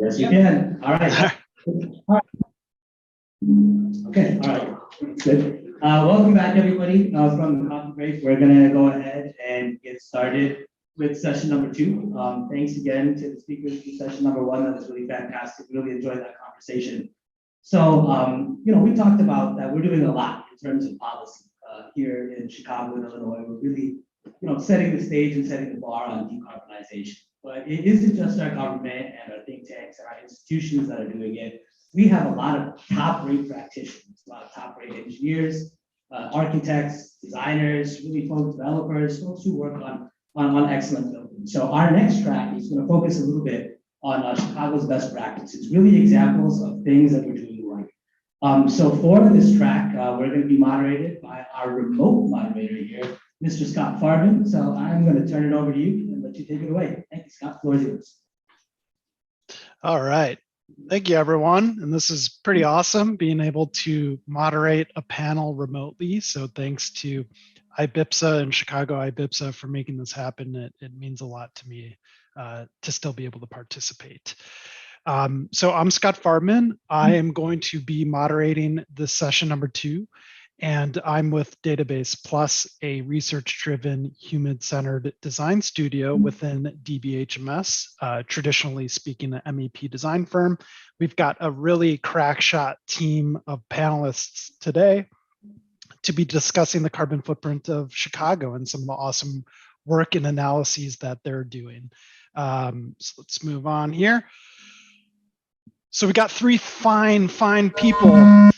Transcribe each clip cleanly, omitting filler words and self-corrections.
Yes, you can. All right. All right. Okay, all right. Good. Welcome back, everybody. From the coffee break, we're going to go ahead and get started with session number 2. Thanks again to the speakers for session number 1. That was really fantastic. Really enjoyed that conversation. So, we talked about that we're doing a lot in terms of policy here in Chicago and Illinois. We're really, setting the stage and setting the bar on decarbonization. But it isn't just our government and our think tanks and our institutions that are doing it. We have a lot of top-rate practitioners, a lot of top-rate engineers, architects, designers, really folks, developers, folks who work on excellent buildings. So our next track is going to focus a little bit on Chicago's best practices, really examples of things that we're doing right. So for this track, we're going to be moderated by our remote moderator here, Mr. Scott Farben. So I'm going to turn it over to you and let you take it away. Thank you, Scott. The floor is yours. All right. Thank you, everyone. And this is pretty awesome, being able to moderate a panel remotely. So thanks to IBIPSA and Chicago IBIPSA for making this happen. It means a lot to me to still be able to participate. So I'm Scott Farben. I am going to be moderating this session number 2. And I'm with Database Plus, a research-driven, human-centered design studio within DBHMS, traditionally speaking, an MEP design firm. We've got a really crackshot team of panelists today to be discussing the carbon footprint of Chicago and some of the awesome work and analyses that they're doing. So let's move on here. So we got 3 fine people.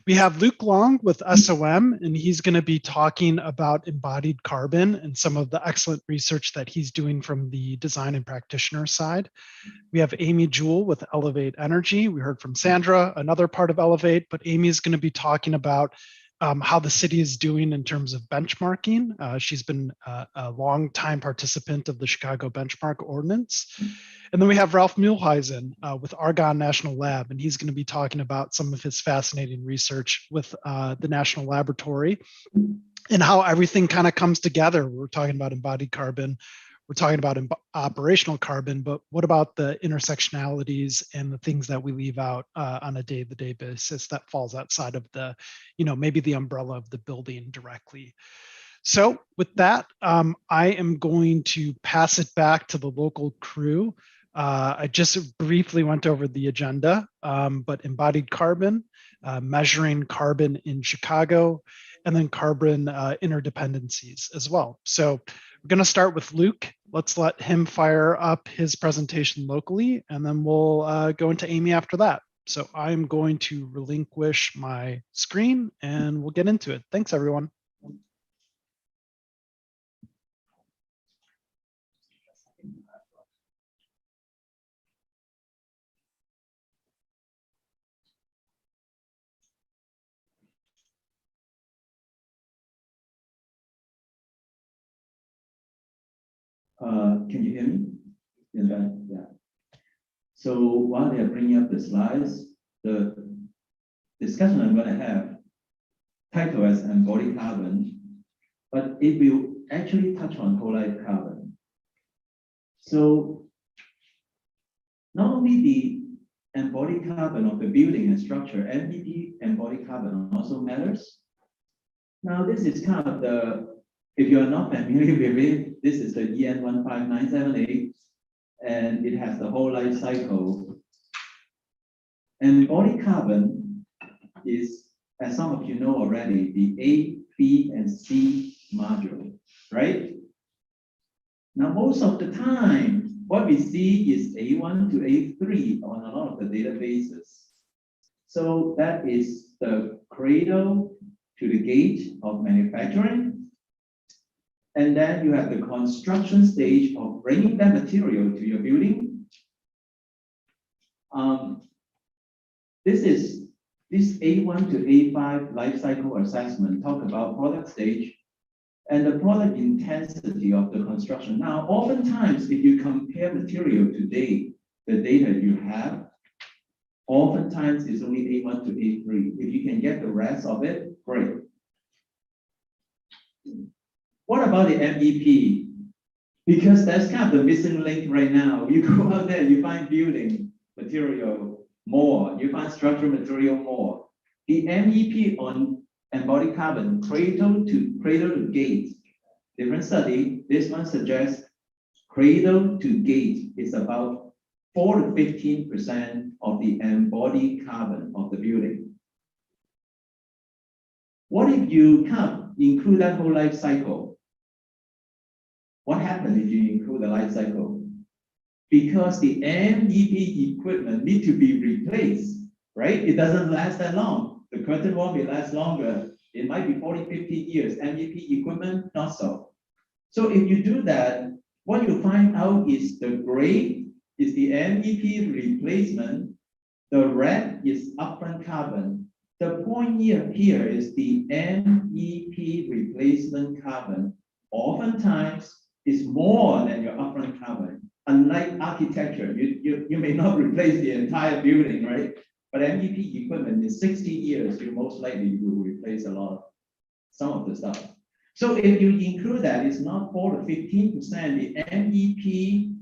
We have Luke Long with SOM, and he's going to be talking about embodied carbon and some of the excellent research that he's doing from the design and practitioner side. We have Amy Jewell with Elevate Energy. We heard from Sandra, another part of Elevate, but Amy is going to be talking about how the city is doing in terms of benchmarking. She's been a long-time participant of the Chicago Benchmark Ordinance. And then we have Ralph Muehlheisen with Argonne National Lab, and he's going to be talking about some of his fascinating research with the National Laboratory and how everything kind of comes together. We're talking about embodied carbon, we're talking about operational carbon, but what about the intersectionalities and the things that we leave out on a day-to-day basis that falls outside of the, maybe the umbrella of the building directly. So with that, I am going to pass it back to the local crew. I just briefly went over the agenda, but embodied carbon, measuring carbon in Chicago, and then carbon interdependencies as well. So we're going to start with Luke. Let's let him fire up his presentation locally, and then we'll go into Amy after that. So I'm going to relinquish my screen, and we'll get into it. Thanks, everyone. Can you hear me? Yeah. So while they are bringing up the slides, the discussion I'm going to have titled as embodied carbon, but it will actually touch on whole life carbon. So not only the embodied carbon of the building and structure, MEP embodied carbon also matters. Now this is kind of if you're not familiar with it, this is the EN 15978, and it has the whole life cycle. Embodied carbon is, as some of you know already, the A, B, and C module, right? Now, most of the time, what we see is A1 to A3 on a lot of the databases. So that is the cradle to the gate of manufacturing. And then you have the construction stage of bringing that material to your building. This A1 to A5 life cycle assessment talk about product stage and the product intensity of the construction. Now, oftentimes, if you compare material today, the data you have, oftentimes it's only A1 to A3. If you can get the rest of it, great. What about the MEP? Because that's kind of the missing link right now. You go out there, you find building material more, you find structural material more. The MEP on embodied carbon, cradle to gate. Different study, this one suggests cradle to gate is about 4 to 15% of the embodied carbon of the building. What if you can't include that whole life cycle? What happens if you include the life cycle? Because the MEP equipment need to be replaced, right? It doesn't last that long. The curtain wall may last longer. It might be 40, 50 years. MEP equipment, not so. So if you do that, what you find out is the gray is the MEP replacement. The red is upfront carbon. The point here is the MEP replacement carbon. Oftentimes, is more than your upfront carbon. Unlike architecture, you may not replace the entire building, right? But MEP equipment is 60 years, you most likely will replace some of the stuff. So if you include that, it's not 4 to 15%. The MEP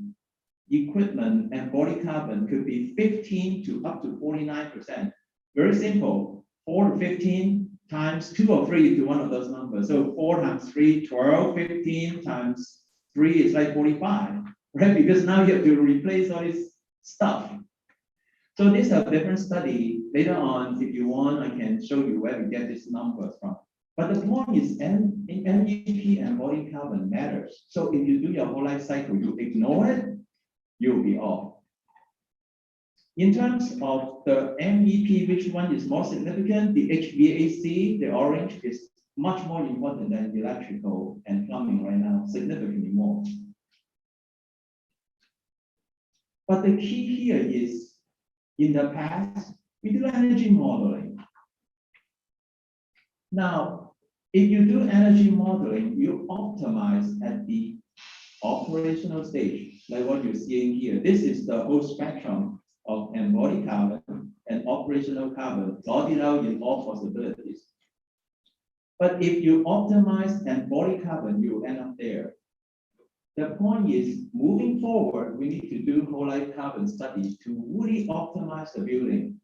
equipment and body carbon could be 15 to up to 49%. Very simple, 4 to 15 times 2 or 3 to one of those numbers. So 4 times 3, 12, 15 times 3 is like 45, right? Because now you have to replace all this stuff. So these are different study. Later on, if you want, I can show you where we get these numbers from. But the point is, MEP and body carbon matters. So if you do your whole life cycle, you ignore it, you'll be off. In terms of the MEP, which one is more significant? The HVAC, the orange, is much more important than electrical and plumbing right now, significantly more. But the key here is, in the past, we do energy modeling. Now, if you do energy modeling, you optimize at the operational stage, like what you're seeing here. This is the whole spectrum of embodied carbon and operational carbon, plotted out in all possibilities. But if you optimize embodied carbon, you end up there. The point is, moving forward, we need to do whole life carbon studies to really optimize the building,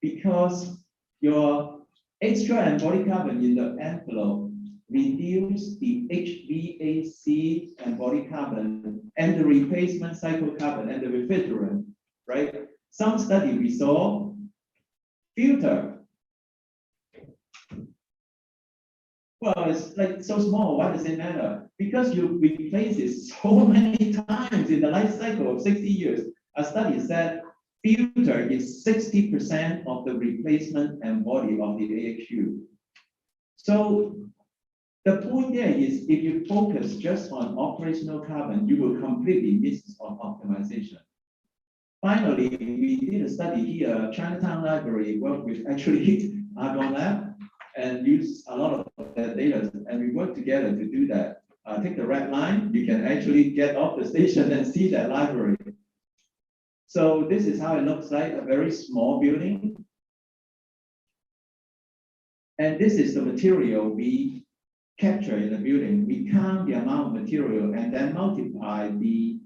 because your extra embodied carbon in the envelope reduce the HVAC embodied carbon and the replacement cycle carbon and the refrigerant, right? Some study we saw filter. Well, it's like so small, why does it matter? Because you replace it so many times in the life cycle of 60 years. A study said filter is 60% of the replacement embodied of the AHU. So the point there is, if you focus just on operational carbon, you will completely miss on optimization. Finally, we did a study here, Chinatown Library worked with actually Argon Lab and use a lot of that data, and we work together to do that. Take the red line, you can actually get off the station and see that library. So this is how it looks like, a very small building. And this is the material we capture in the building. We count the amount of material and then multiply the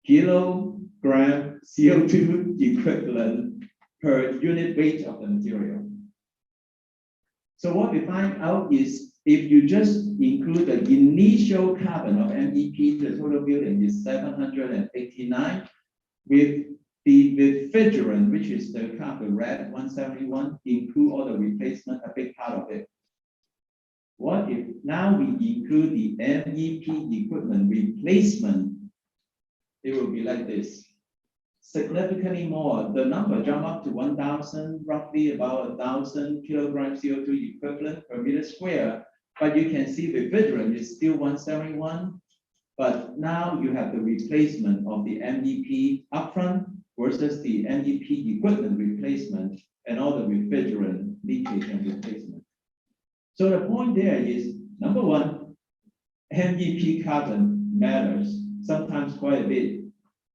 kilogram CO2 equivalent per unit weight of the material. So what we find out is, if you just include the initial carbon of MEP, the total building is 789. With the refrigerant, which is the kind of red 171, include all the replacement, a big part of it. What if now we include the MEP equipment replacement? It will be like this. Significantly more, the number jump up to 1,000, roughly about 1,000 kilograms CO2 equivalent per meter square. But you can see refrigerant is still 171. But now you have the replacement of the MEP upfront versus the MEP equipment replacement and all the refrigerant leakage and replacement. So the point there is, number one, MEP carbon matters, sometimes quite a bit.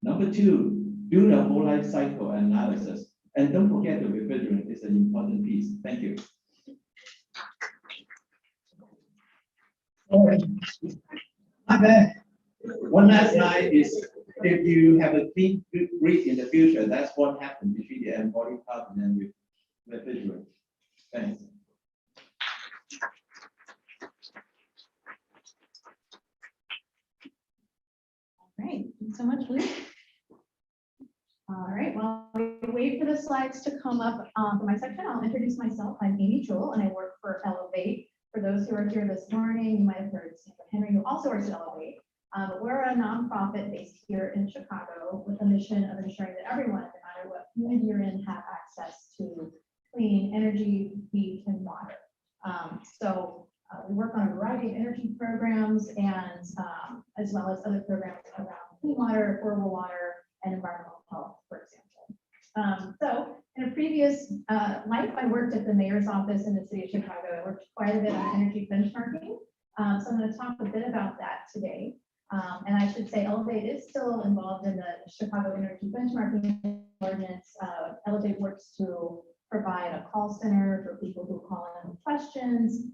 Number two, do the whole life cycle analysis. And don't forget the refrigerant is an important piece. Thank you. All right. My bad. One last slide is if you have a clean grid in the future, that's what happens between the embodied carbon and with refrigerant. Thanks. All right, thanks so much, Luke. All right, while we wait for the slides to come up for my section, I'll introduce myself. I'm Amy Jewell, and I work for Elevate. For those who are here this morning, you might have heard Stephen Henry, who also works at Elevate. But we're a nonprofit based here in Chicago with a mission of ensuring that everyone, no matter what community you're in, have access to clean energy, heat, and water. We work on a variety of energy programs and as well as other programs around clean water, affordable water, and environmental health, for example. So in a previous life, I worked at the mayor's office in the city of Chicago. I worked quite a bit on energy benchmarking. So I'm going to talk a bit about that today. And I should say Elevate is still involved in the Chicago Energy Benchmarking Ordinance. Elevate works to provide a call center for people who call in with questions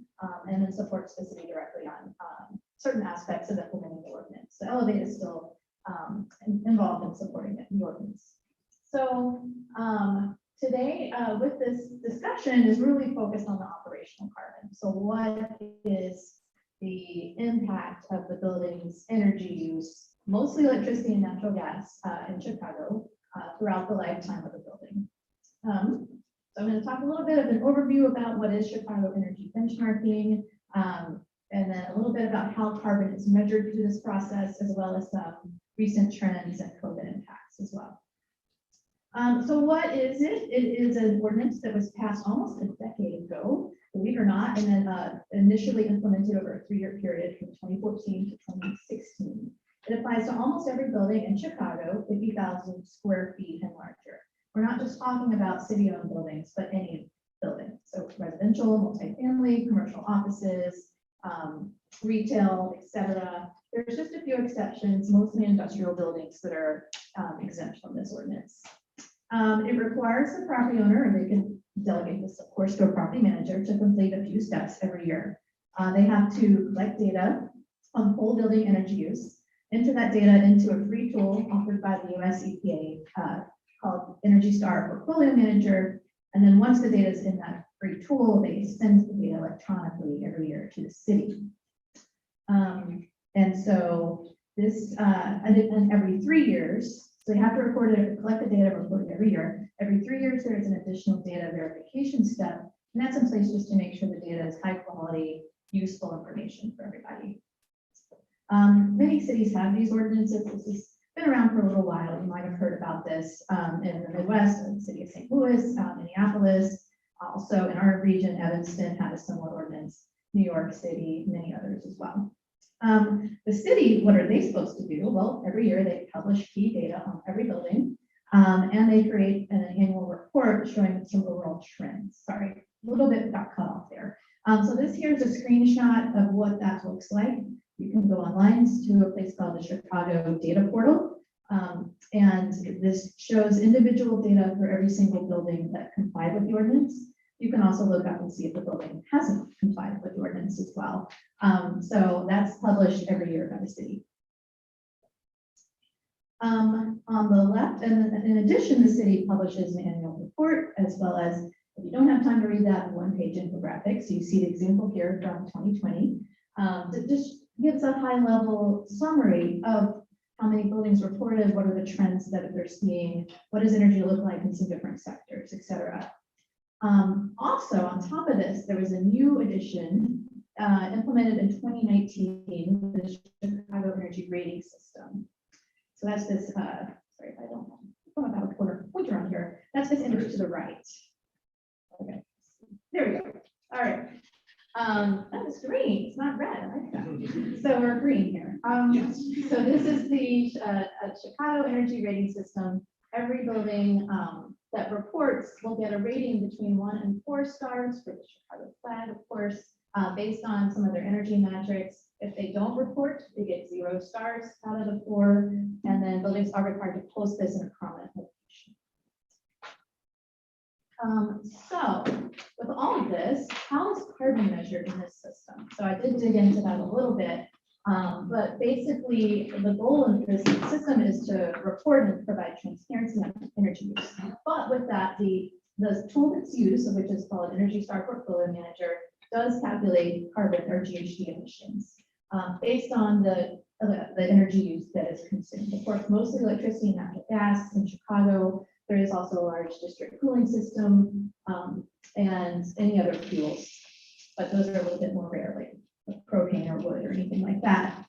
and then supports the city directly on certain aspects of implementing the ordinance. So Elevate is still involved in supporting the ordinance. So today with this discussion is really focused on the operational carbon. So what is the impact of the building's energy use, mostly electricity and natural gas in Chicago throughout the lifetime of the building. So I'm going to talk a little bit of an overview about what is Chicago energy benchmarking, and then a little bit about how carbon is measured through this process, as well as some recent trends and COVID impacts as well. So what is it? It is an ordinance that was passed almost a decade ago, believe it or not, and then initially implemented over a 3-year period from 2014 to 2016. It applies to almost every building in Chicago, 50,000 square feet and larger. We're not just talking about city-owned buildings, but any building. So residential, multifamily, commercial offices, retail, etc. There's just a few exceptions, mostly industrial buildings that are exempt from this ordinance. It requires the property owner, and they can delegate this, of course, to a property manager, to complete a few steps every year. They have to collect data on whole building energy use, enter that data into a free tool offered by the US EPA called Energy Star Portfolio Manager. And then once the data is in that free tool, they send the data electronically every year to the city. And so this, and every 3 years, so you have to record it, collect the data, report it every year. Every 3 years, there is an additional data verification step, and that's in place just to make sure the data is high quality, useful information for everybody. Many cities have these ordinances. This has been around for a little while. You might have heard about this in the Midwest, in the city of St. Louis, Minneapolis, also in our region, Evanston had a similar ordinance, New York City, many others as well. The city, what are they supposed to do? Well, every year they publish key data on every building, and they create an annual report showing some overall trends. Sorry, a little bit got cut off there. So this here is a screenshot of what that looks like. You can go online to a place called the Chicago Data Portal, and this shows individual data for every single building that complied with the ordinance. You can also look up and see if the building hasn't complied with the ordinance as well. So that's published every year by the city. On the left, and in addition, the city publishes an annual report, as well as, if you don't have time to read that, one-page infographic. So you see the example here from 2020. That just gives a high-level summary of how many buildings reported, what are the trends that they're seeing, what does energy look like in some different sectors, etc. Also, on top of this, there was a new addition implemented in 2019, the Chicago Energy Rating System. So that's this, sorry if I don't have a pointer on here. That's this image to the right. Okay, there we go. All right. That is green. It's not red. I like that. So we're green here. Yes. So this is the Chicago Energy Rating System. Every building that reports will get a rating between 1 and 4 stars for the Chicago flag, of course, based on some of their energy metrics. If they don't report, they get 0 stars out of the 4, and then buildings are required to post this in a prominent location. So with all of this, how is carbon measured in this system? So I did dig into that a little bit. But basically, the goal of this system is to report and provide transparency on energy use. But with that, the tool that's used, which is called Energy Star Portfolio Manager, does calculate carbon or GHG emissions based on the energy use that is consumed. Of course, mostly electricity and natural gas in Chicago. There is also a large district cooling system and any other fuels, but those are a little bit more rare, like propane or wood or anything like that.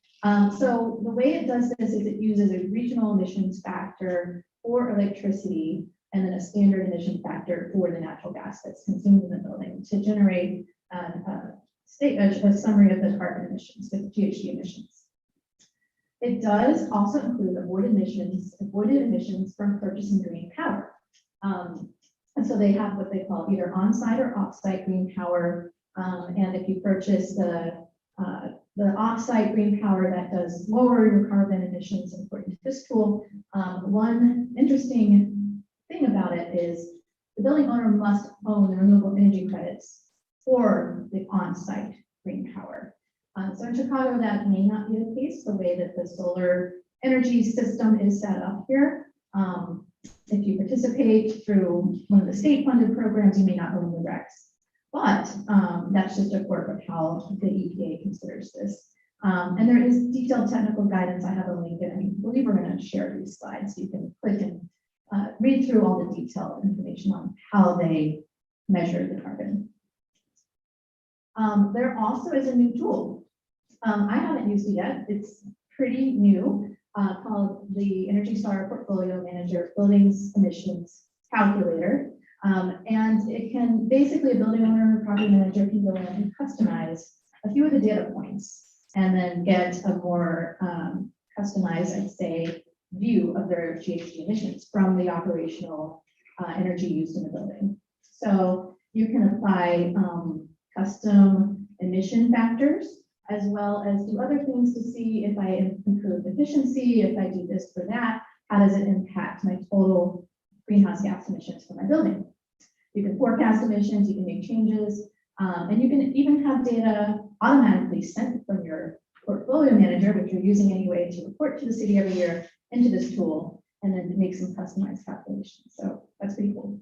So the way it does this is it uses a regional emissions factor for electricity and then a standard emission factor for the natural gas that's consumed in the building to generate a summary of the carbon emissions, the GHG emissions. It does also include avoided emissions from purchasing green power. And so they have what they call either on-site or off-site green power. And if you purchase the off-site green power, that does lower your carbon emissions according to this tool. One interesting thing about it is the building owner must own the renewable energy credits for the on-site green power. So in Chicago, that may not be the case, the way that the solar energy system is set up here. If you participate through one of the state-funded programs, you may not own the RECs. But that's just a quirk of how the EPA considers this. And there is detailed technical guidance. I have a link, and I believe we're going to share these slides. So you can click and read through all the detailed information on how they measure the carbon. There also is a new tool. I haven't used it yet. It's pretty new, called the Energy Star Portfolio Manager Buildings Emissions Calculator. And it can basically, a building owner or property manager can go in and customize a few of the data points and then get a more customized, I'd say, view of their GHG emissions from the operational energy used in the building. So you can apply custom emission factors, as well as do other things to see if I improve efficiency, if I do this or that, how does it impact my total greenhouse gas emissions for my building. You can forecast emissions, you can make changes, and you can even have data automatically sent from your portfolio manager, which you're using anyway to report to the city every year, into this tool, and then make some customized calculations. So that's pretty cool.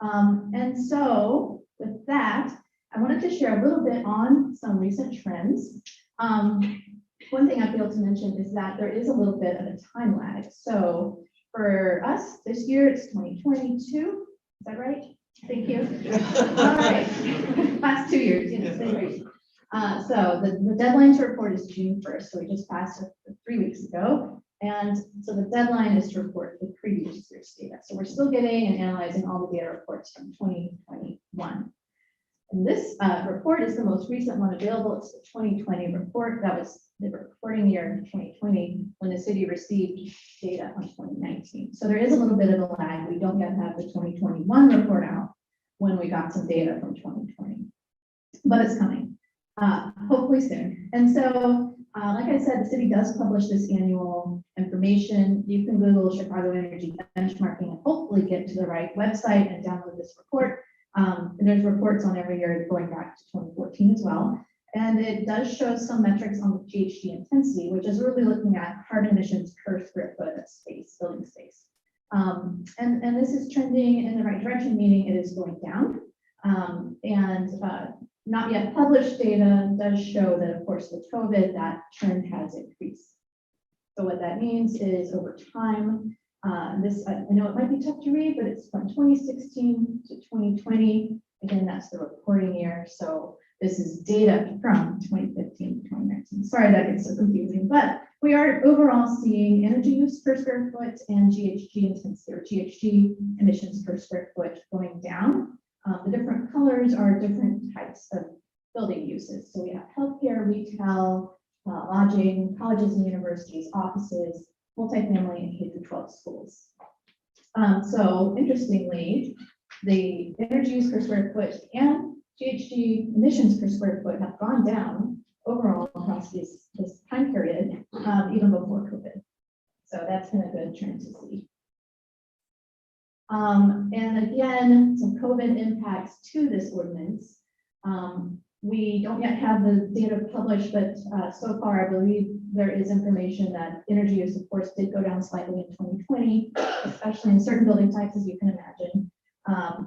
And so with that, I wanted to share a little bit on some recent trends. One thing I failed to mention is that there is a little bit of a time lag. So for us this year, it's 2022. Is that right? Thank you. All right. Last 2 years, same rate. So the deadline to report is June 1st. So we just passed it 3 weeks ago. And so the deadline is to report the previous year's data. So we're still getting and analyzing all the data reports from 2021. And this report is the most recent one available. It's the 2020 report. That was the reporting year in 2020 when the city received data on 2019. So there is a little bit of a lag. We don't yet have the 2021 report out when we got some data from 2020, but it's coming, hopefully soon. And so, like I said, the city does publish this annual information. You can Google Chicago Energy Benchmarking and hopefully get to the right website and download this report. And there's reports on every year going back to 2014 as well. And it does show some metrics on the GHG intensity, which is really looking at carbon emissions per square foot of space, building space. And this is trending in the right direction, meaning it is going down. Not yet published data does show that, of course, with COVID, that trend has increased. So what that means is over time, I know it might be tough to read, but it's from 2016 to 2020. Again, that's the reporting year. So this is data from 2015 to 2019. Sorry that gets so confusing, but we are overall seeing energy use per square foot and GHG intensity or GHG emissions per square foot going down. The different colors are different types of building uses. So we have healthcare, retail, lodging, colleges and universities, offices, multifamily, and K-12 schools. So interestingly, the energy use per square foot and GHG emissions per square foot have gone down overall across this time period, even before COVID. So that's been a good trend to see. And again, some COVID impacts to this ordinance. We don't yet have the data published, but so far, I believe there is information that energy use, of course, did go down slightly in 2020, especially in certain building types, as you can imagine,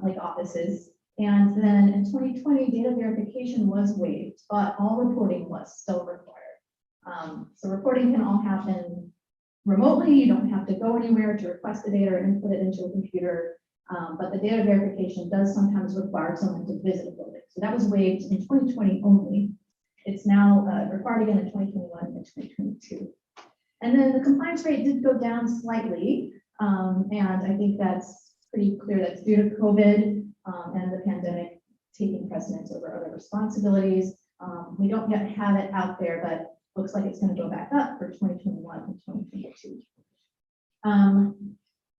like offices. And then in 2020, data verification was waived, but all reporting was still required. So reporting can all happen remotely. You don't have to go anywhere to request the data or input it into a computer. But the data verification does sometimes require someone to visit a building. So that was waived in 2020 only. It's now required again in 2021 and 2022. And then the compliance rate did go down slightly. And I think that's pretty clear. That's due to COVID and the pandemic taking precedence over other responsibilities. We don't yet have it out there, but looks like it's going to go back up for 2021 and 2022.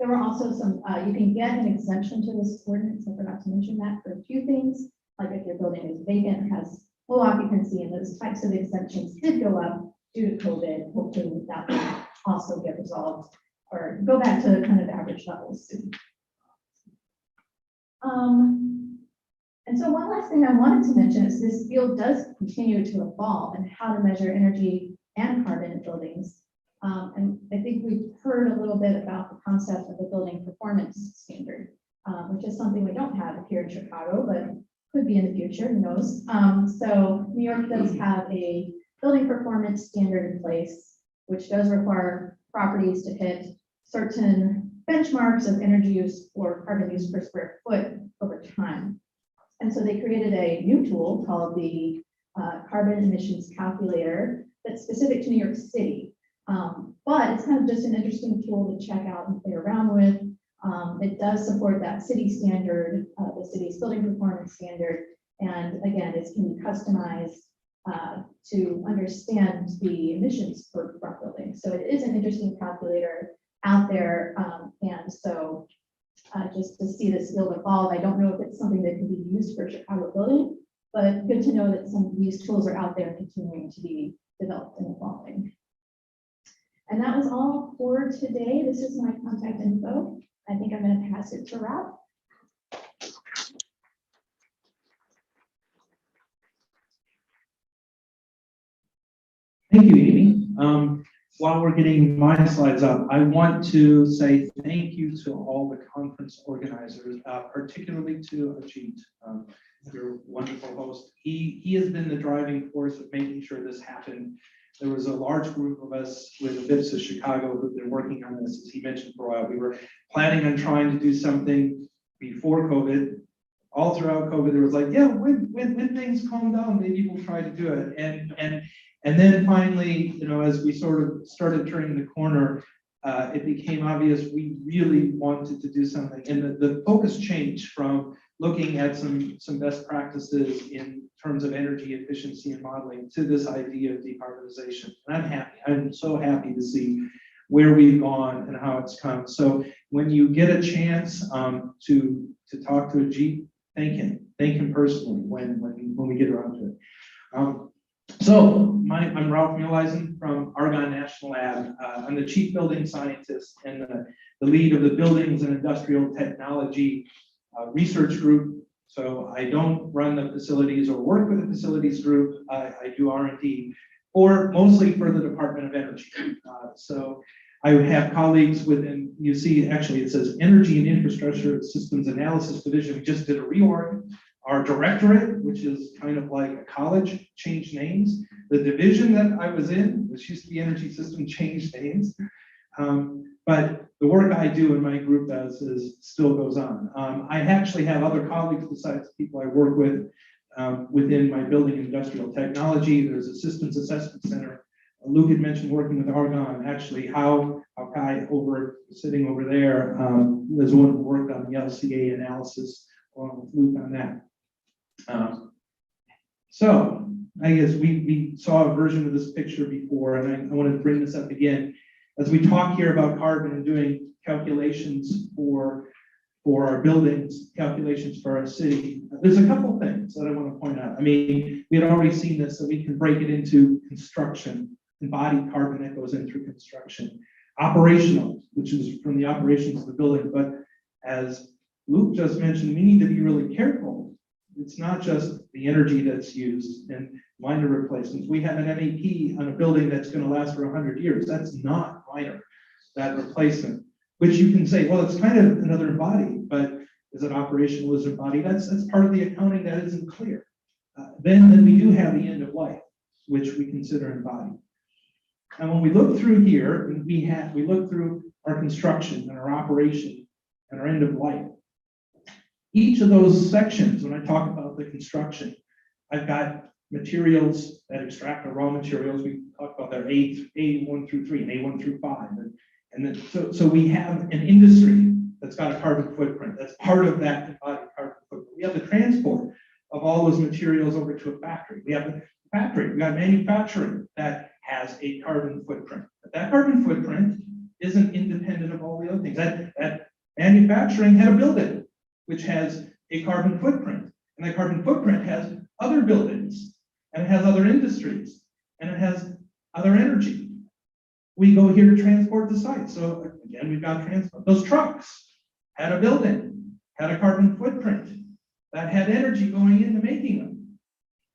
There were also some, you can get an exemption to this ordinance. I forgot to mention that for a few things, like if your building is vacant, has full occupancy, and those types of exemptions did go up due to COVID. Hopefully that will also get resolved or go back to kind of average levels soon. And so one last thing I wanted to mention is this field does continue to evolve and how to measure energy and carbon in buildings. And I think we've heard a little bit about the concept of a building performance standard, which is something we don't have here in Chicago, but could be in the future, who knows? So New York does have a building performance standard in place, which does require properties to hit certain benchmarks of energy use or carbon use per square foot over time. And so they created a new tool called the carbon emissions calculator that's specific to New York City. But it's kind of just an interesting tool to check out and play around with. It does support that city standard, the city's building performance standard. And again, it can be customized to understand the emissions per building. So it is an interesting calculator out there. And so just to see this field evolve, I don't know if it's something that can be used for Chicago building, but good to know that some of these tools are out there and continuing to be developed and evolving. And that was all for today. This is my contact info. I think I'm going to pass it to Rob. Thank you, Amy. While we're getting my slides up, I want to say thank you to all the conference organizers, particularly to Ajit, your wonderful host. He has been the driving force of making sure this happened. There was a large group of us with BIPSA Chicago who've been working on this, as he mentioned, for a while. We were planning on trying to do something before COVID. All throughout COVID, there was like, yeah, when things calm down, maybe we'll try to do it. And then finally, you know, as we sort of started turning the corner, it became obvious we really wanted to do something. And the focus changed from looking at some best practices in terms of energy efficiency and modeling to this idea of decarbonization. And I'm happy. I'm so happy to see where we've gone and how it's come. So when you get a chance to talk to Ajit, thank him personally when we get around to it. So I'm Ralph Muehleisen from Argonne National Lab. I'm the chief building scientist and the lead of the Buildings and Industrial Technology research group. So I don't run the facilities or work with the facilities group. I do R&D, or mostly for the Department of Energy. So I have colleagues within, you see, actually it says Energy and Infrastructure Systems Analysis Division. We just did a reorg. Our directorate, which is kind of like a college, changed names. The division that I was in, which used to be Energy System, changed names. But the work I do and my group does still goes on. I actually have other colleagues besides people I work with within my building industrial technology. There's a systems assessment center. Luke had mentioned working with Argonne. Actually, how Kai sitting over there was the one who worked on the LCA analysis along with Luke on that. So I guess we saw a version of this picture before, and I want to bring this up again. As we talk here about carbon and doing calculations for our buildings, calculations for our city, there's a couple things that I want to point out. I mean, we had already seen this, so we can break it into construction, embodied carbon that goes in through construction, operational, which is from the operations of the building. But as Luke just mentioned, we need to be really careful It's not just the energy that's used in minor replacements. We have an MEP on a building that's going to last for 100 years. That's not minor, that replacement, which you can say, well, it's kind of another body, but is it operational, is it body? That's part of the accounting that isn't clear. Then we do have the end of life, which we consider embodied. And when we look through here, we look through our construction and our operation and our end of life. Each of those sections, when I talk about the construction, I've got materials that extract the raw materials. We talked about that A1 through 3 and A1 through 5. And then, so we have an industry that's got a carbon footprint. That's part of that embodied carbon footprint. We have the transport of all those materials over to a factory. We have the factory, we got manufacturing that has a carbon footprint. But that carbon footprint isn't independent of all the other things. That manufacturing had a building, which has a carbon footprint. And that carbon footprint has other buildings, and it has other industries, and it has other energy. We go here to transport the site. So again, we've got transport. Those trucks had a building, had a carbon footprint that had energy going into making them.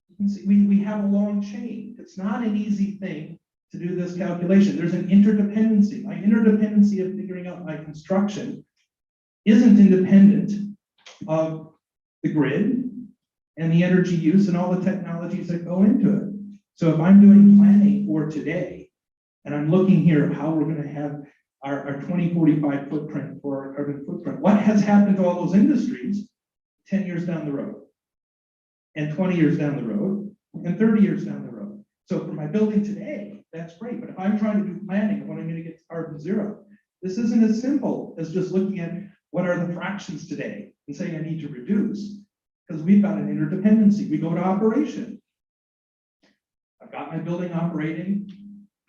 You can see we have a long chain. It's not an easy thing to do this calculation. There's an interdependency. My interdependency of figuring out my construction isn't independent of the grid and the energy use and all the technologies that go into it. So if I'm doing planning for today, and I'm looking here how we're going to have our 2045 footprint for our carbon footprint, what has happened to all those industries 10 years down the road, and 20 years down the road, and 30 years down the road? So for my building today, that's great. But if I'm trying to do planning when I'm going to get to carbon zero, this isn't as simple as just looking at what are the fractions today and saying I need to reduce, because we've got an interdependency. We go to operation. I've got my building operating,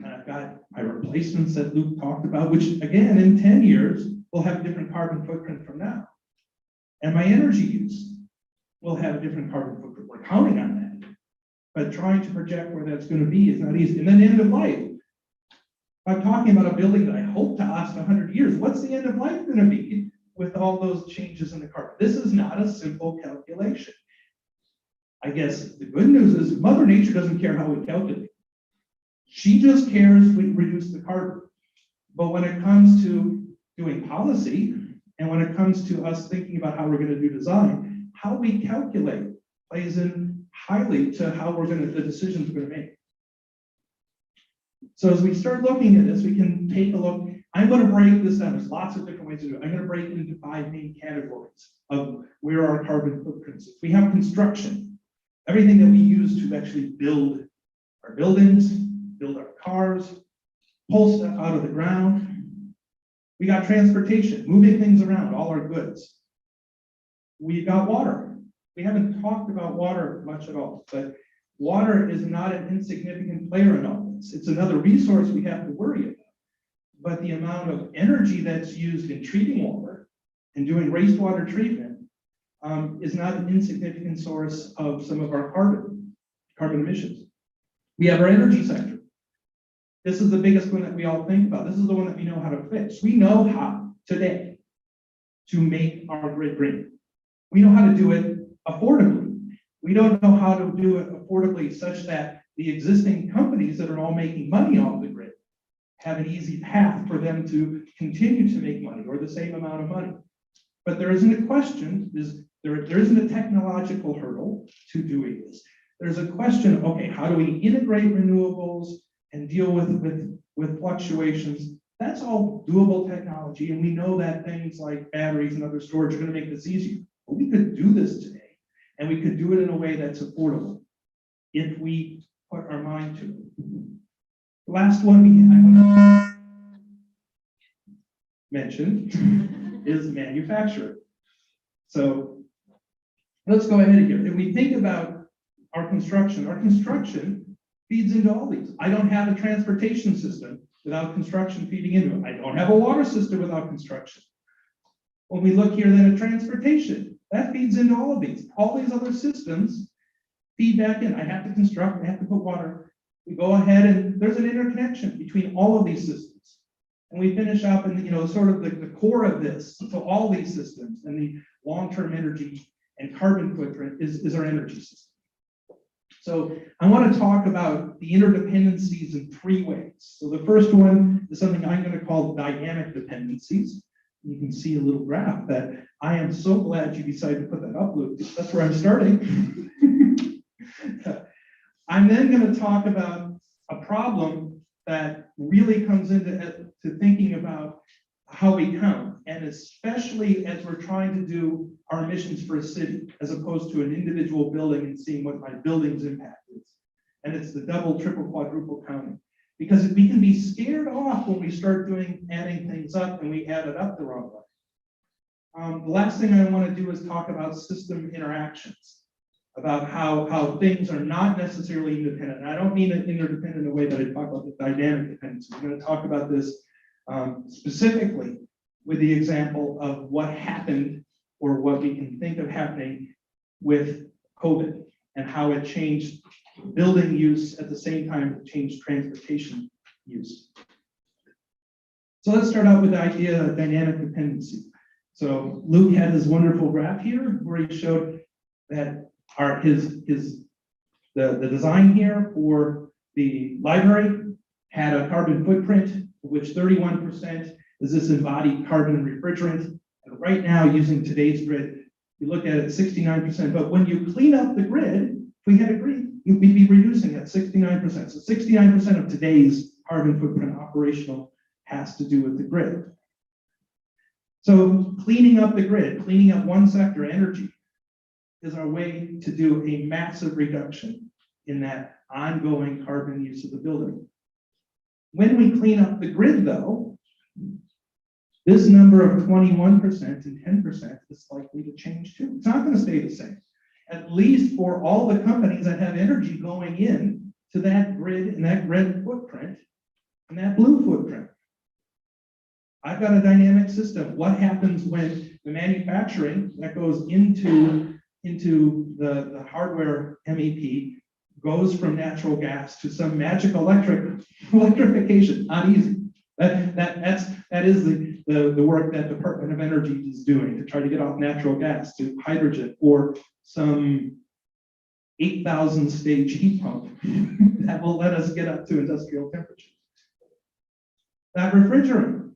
and I've got my replacements that Luke talked about, which again, in 10 years, will have a different carbon footprint from now. And my energy use will have a different carbon footprint. We're counting on that. But trying to project where that's going to be is not easy. And then end of life. I'm talking about a building that I hope to last 100 years. What's the end of life going to be with all those changes in the carbon? This is not a simple calculation. I guess the good news is Mother Nature doesn't care how we calculate. She just cares we reduce the carbon. But when it comes to doing policy, and when it comes to us thinking about how we're going to do design, how we calculate plays in highly to how the decisions we're going to make. So as we start looking at this, we can take a look. I'm going to break this down. There's lots of different ways to do it. I'm going to break it into 5 main categories of where our carbon footprints is. We have construction, everything that we use to actually build our buildings, build our cars, pull stuff out of the ground. We got transportation, moving things around, all our goods. We've got water. We haven't talked about water much at all, but water is not an insignificant player in all this. It's another resource we have to worry about. But the amount of energy that's used in treating water and doing wastewater treatment is not an insignificant source of some of our carbon emissions. We have our energy sector. This is the biggest one that we all think about. This is the one that we know how to fix. We know how today to make our grid green. We know how to do it affordably. We don't know how to do it affordably such that the existing companies that are all making money off the grid have an easy path for them to continue to make money or the same amount of money. But there isn't a question, there isn't a technological hurdle to doing this. There's a question of, okay, how do we integrate renewables and deal with fluctuations? That's all doable technology, and we know that things like batteries and other storage are going to make this easier. But we could do this today, and we could do it in a way that's affordable if we put our mind to it. The last one I want to mention is manufacturing. So let's go ahead here. If we think about our construction feeds into all these. I don't have a transportation system without construction feeding into it. I don't have a water system without construction. When we look here then at transportation, that feeds into all of these. All these other systems feed back in. I have to construct, I have to put water. We go ahead and there's an interconnection between all of these systems. And we finish up in sort of the core of this. So all these systems and the long-term energy and and carbon footprint is our energy system. So I want to talk about the interdependencies in 3 ways. So the first one is something I'm going to call dynamic dependencies. You can see a little graph that I am so glad you decided to put that up, Luke. That's where I'm starting. I'm then going to talk about a problem that really comes into thinking about how we count, and especially as we're trying to do our emissions for a city, as opposed to an individual building and seeing what my building's impact is. And it's the double, triple, quadruple counting. Because we can be scared off when we start adding things up and we add it up the wrong way. The last thing I want to do is talk about system interactions, about how things are not necessarily independent. And I don't mean interdependent in a way that I talk about the dynamic dependency. I'm going to talk about this specifically with the example of what happened or what we can think of happening with COVID and how it changed building use at the same time it changed transportation use. So let's start out with the idea of dynamic dependency. So Luke had this wonderful graph here where he showed that the design here for the library had a carbon footprint, which 31% is this embodied carbon refrigerant. And right now, using today's grid, you look at it 69%. But when you clean up the grid, if we had a grid, we'd be reducing at 69%. So 69% of today's carbon footprint operational has to do with the grid. So cleaning up the grid, cleaning up one sector, energy, is our way to do a massive reduction in that ongoing carbon use of the building. When we clean up the grid, though, this number of 21% and 10% is likely to change too. It's not going to stay the same, at least for all the companies that have energy going in to that grid and that red footprint and that blue footprint. I've got a dynamic system. What happens when the manufacturing that goes into the hardware MEP goes from natural gas to some magic electrification? Not easy. That is the work that Department of Energy is doing to try to get off natural gas to hydrogen or some 8,000 stage heat pump that will let us get up to industrial temperature. That refrigerant.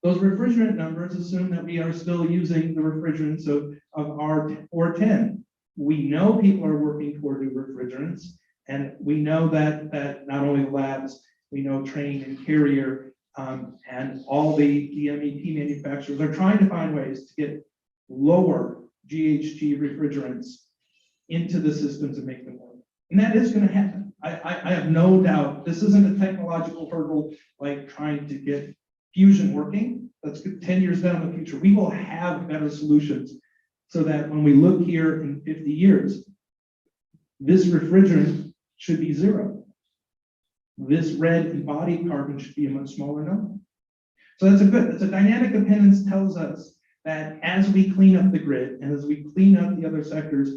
Those refrigerant numbers assume that we are still using the refrigerants of R410. We know people are working toward new refrigerants, and we know that not only the labs, we know Train and Carrier and all the MEP manufacturers are trying to find ways to get lower GHG refrigerants into the systems and make them work. And that is going to happen. I have no doubt. This isn't a technological hurdle like trying to get fusion working. That's 10 years down in the future. We will have better solutions so that when we look here in 50 years, this refrigerant should be 0. This red embodied carbon should be a much smaller number. So that's a dynamic dependence tells us that as we clean up the grid and as we clean up the other sectors,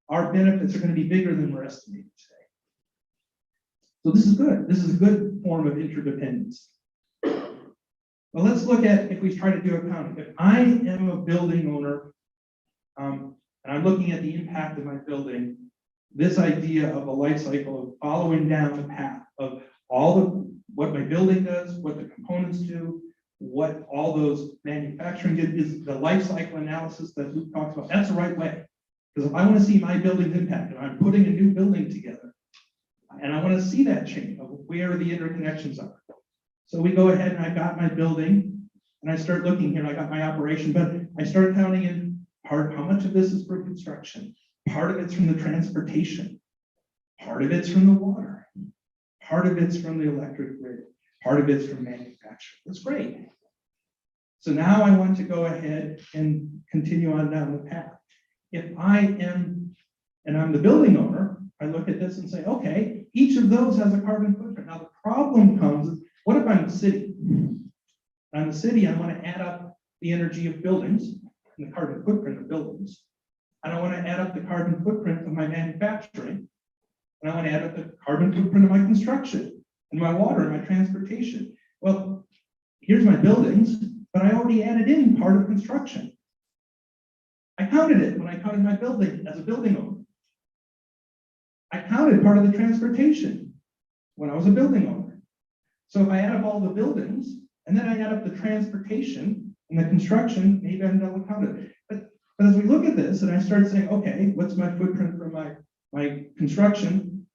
our benefits are going to be bigger than we're estimating today. So this is good. This is a good form of interdependence. Well, let's look at if we try to do accounting. If I am a building owner and I'm looking at the impact of my building, this idea of a life cycle of following down the path of what my building does, what the components do, what all those manufacturing did is the life cycle analysis that Luke talks about. That's the right way. Because if I want to see my building's impact, and I'm putting a new building together, and I want to see that chain of where the interconnections are. So we go ahead and I got my building and I start looking here, I got my operation, but I start counting in how much of this is for construction. Part of it's from the transportation. Part of it's from the water. Part of it's from the electric grid. Part of it's from manufacturing. That's great. So now I want to go ahead and continue on down the path. If I am, and I'm the building owner, I look at this and say, okay, each of those has a carbon footprint. Now the problem comes, what if I'm the city? I'm the city, I want to add up the energy of buildings and the carbon footprint of buildings. And I want to add up the carbon footprint of my manufacturing. And I want to add up the carbon footprint of my construction and my water and my transportation. Well, here's my buildings, but I already added in part of construction. I counted it when I counted my building as a building owner. I counted part of the transportation when I was a building owner. So if I add up all the buildings and then I add up the transportation and the construction, maybe I'm double counted. But as we look at this and I start saying, okay, what's my footprint for my construction?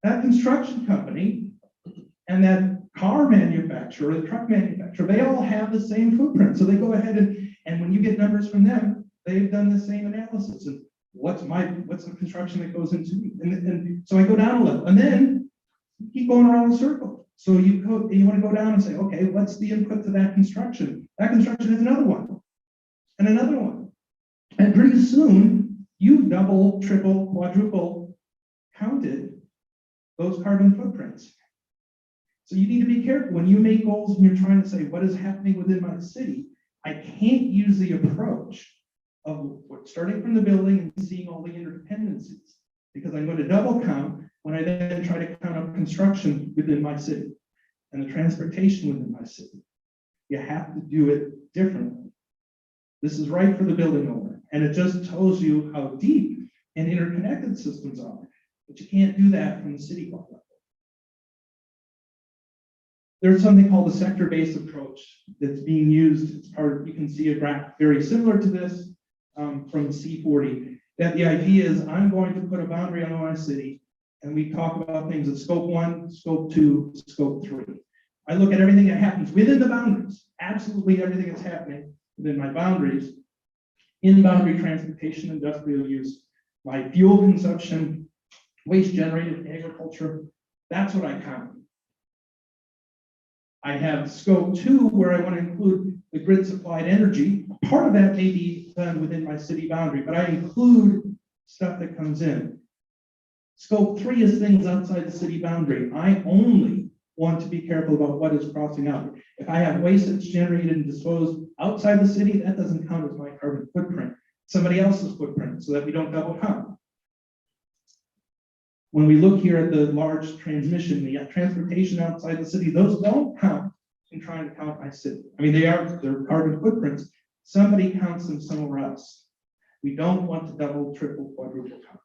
That construction company and that car manufacturer, the truck manufacturer, they all have the same footprint. So they go ahead and when you get numbers from them, they've done the same analysis. And what's the construction that goes into me? And so I go down a level and then keep going around the circle. So you want to go down and say, okay, what's the input to that construction? That construction is another one and another one. And pretty soon you've double, triple, quadruple counted those carbon footprints. So you need to be careful when you make goals and you're trying to say, what is happening within my city? I can't use the approach of starting from the building and seeing all the interdependencies, because I'm going to double count when I then try to count up construction within my city and the transportation within my city. You have to do it differently. This is right for the building owner, and it just tells you how deep and interconnected systems are, but you can't do that from the city level. There's something called a sector-based approach that's being used. It's part of, you can see a graph very similar to this from C40, that the idea is I'm going to put a boundary on my city, and we talk about things at scope 1, scope 2, scope 3. I look at everything that happens within the boundaries, absolutely everything that's happening within my boundaries, in boundary transportation, industrial use, my fuel consumption, waste generated in agriculture, that's what I count. I have scope 2 where I want to include the grid supplied energy. Part of that may be done within my city boundary, but I include stuff that comes in. Scope 3 is things outside the city boundary. I only want to be careful about what is crossing out. If I have waste that's generated and disposed outside the city, that doesn't count as my carbon footprint. Somebody else's footprint, so that we don't double count. When we look here at the large transmission, the transportation outside the city, those don't count in trying to count my city. I mean, they're carbon footprints. Somebody counts them somewhere else. We don't want to double, triple, quadruple count.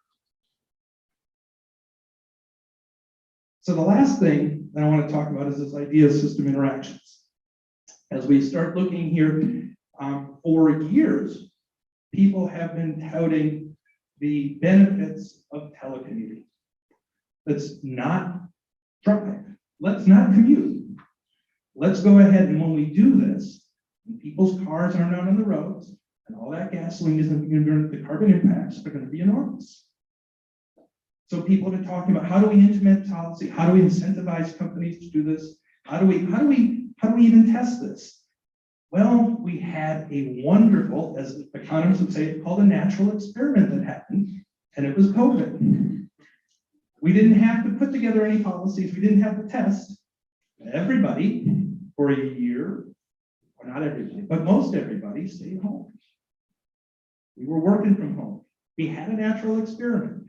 So the last thing that I want to talk about is this idea of system interactions. As we start looking here, for years, people have been touting the benefits of telecommuting. Let's not drive. Let's not commute. Let's go ahead and when we do this, and people's cars aren't out on the roads, and all that gasoline isn't going to, the carbon impacts are going to be enormous. So people have been talking about how do we implement policy? How do we incentivize companies to do this? How do we even test this? Well, we had a wonderful, as economists would say, called a natural experiment that happened, and it was COVID. We didn't have to put together any policies. We didn't have to test. Everybody for a year, or not everybody, but most everybody stayed home. We were working from home. We had a natural experiment.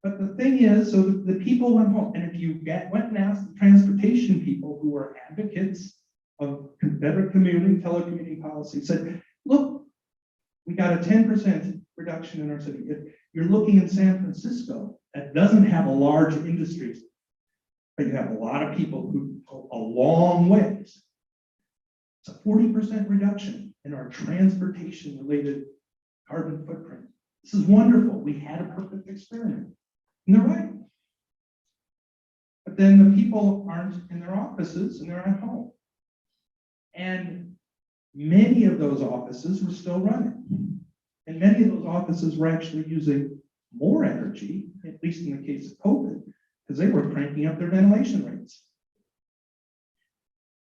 But the thing is, so the people went home, and if you went and asked the transportation people who were advocates of better commuting, telecommuting policy, said, look, we got a 10% reduction in our city. If you're looking in San Francisco, that doesn't have a large industry, but you have a lot of people who go a long ways. It's a 40% reduction in our transportation-related carbon footprint. This is wonderful. We had a perfect experiment. And they're right. But then the people aren't in their offices and they're at home. And many of those offices were still running. And many of those offices were actually using more energy, at least in the case of COVID, because they were cranking up their ventilation rates.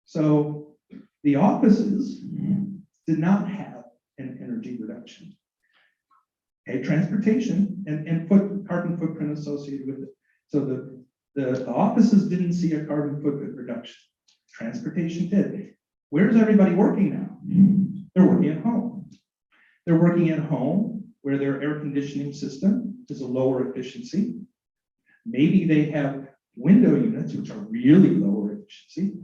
So the offices did not have an energy reduction. Okay, transportation and carbon footprint associated with it. So the offices didn't see a carbon footprint reduction. Transportation did. Where's everybody working now? They're working at home. They're working at home where their air conditioning system is a lower efficiency. Maybe they have window units, which are really lower efficiency.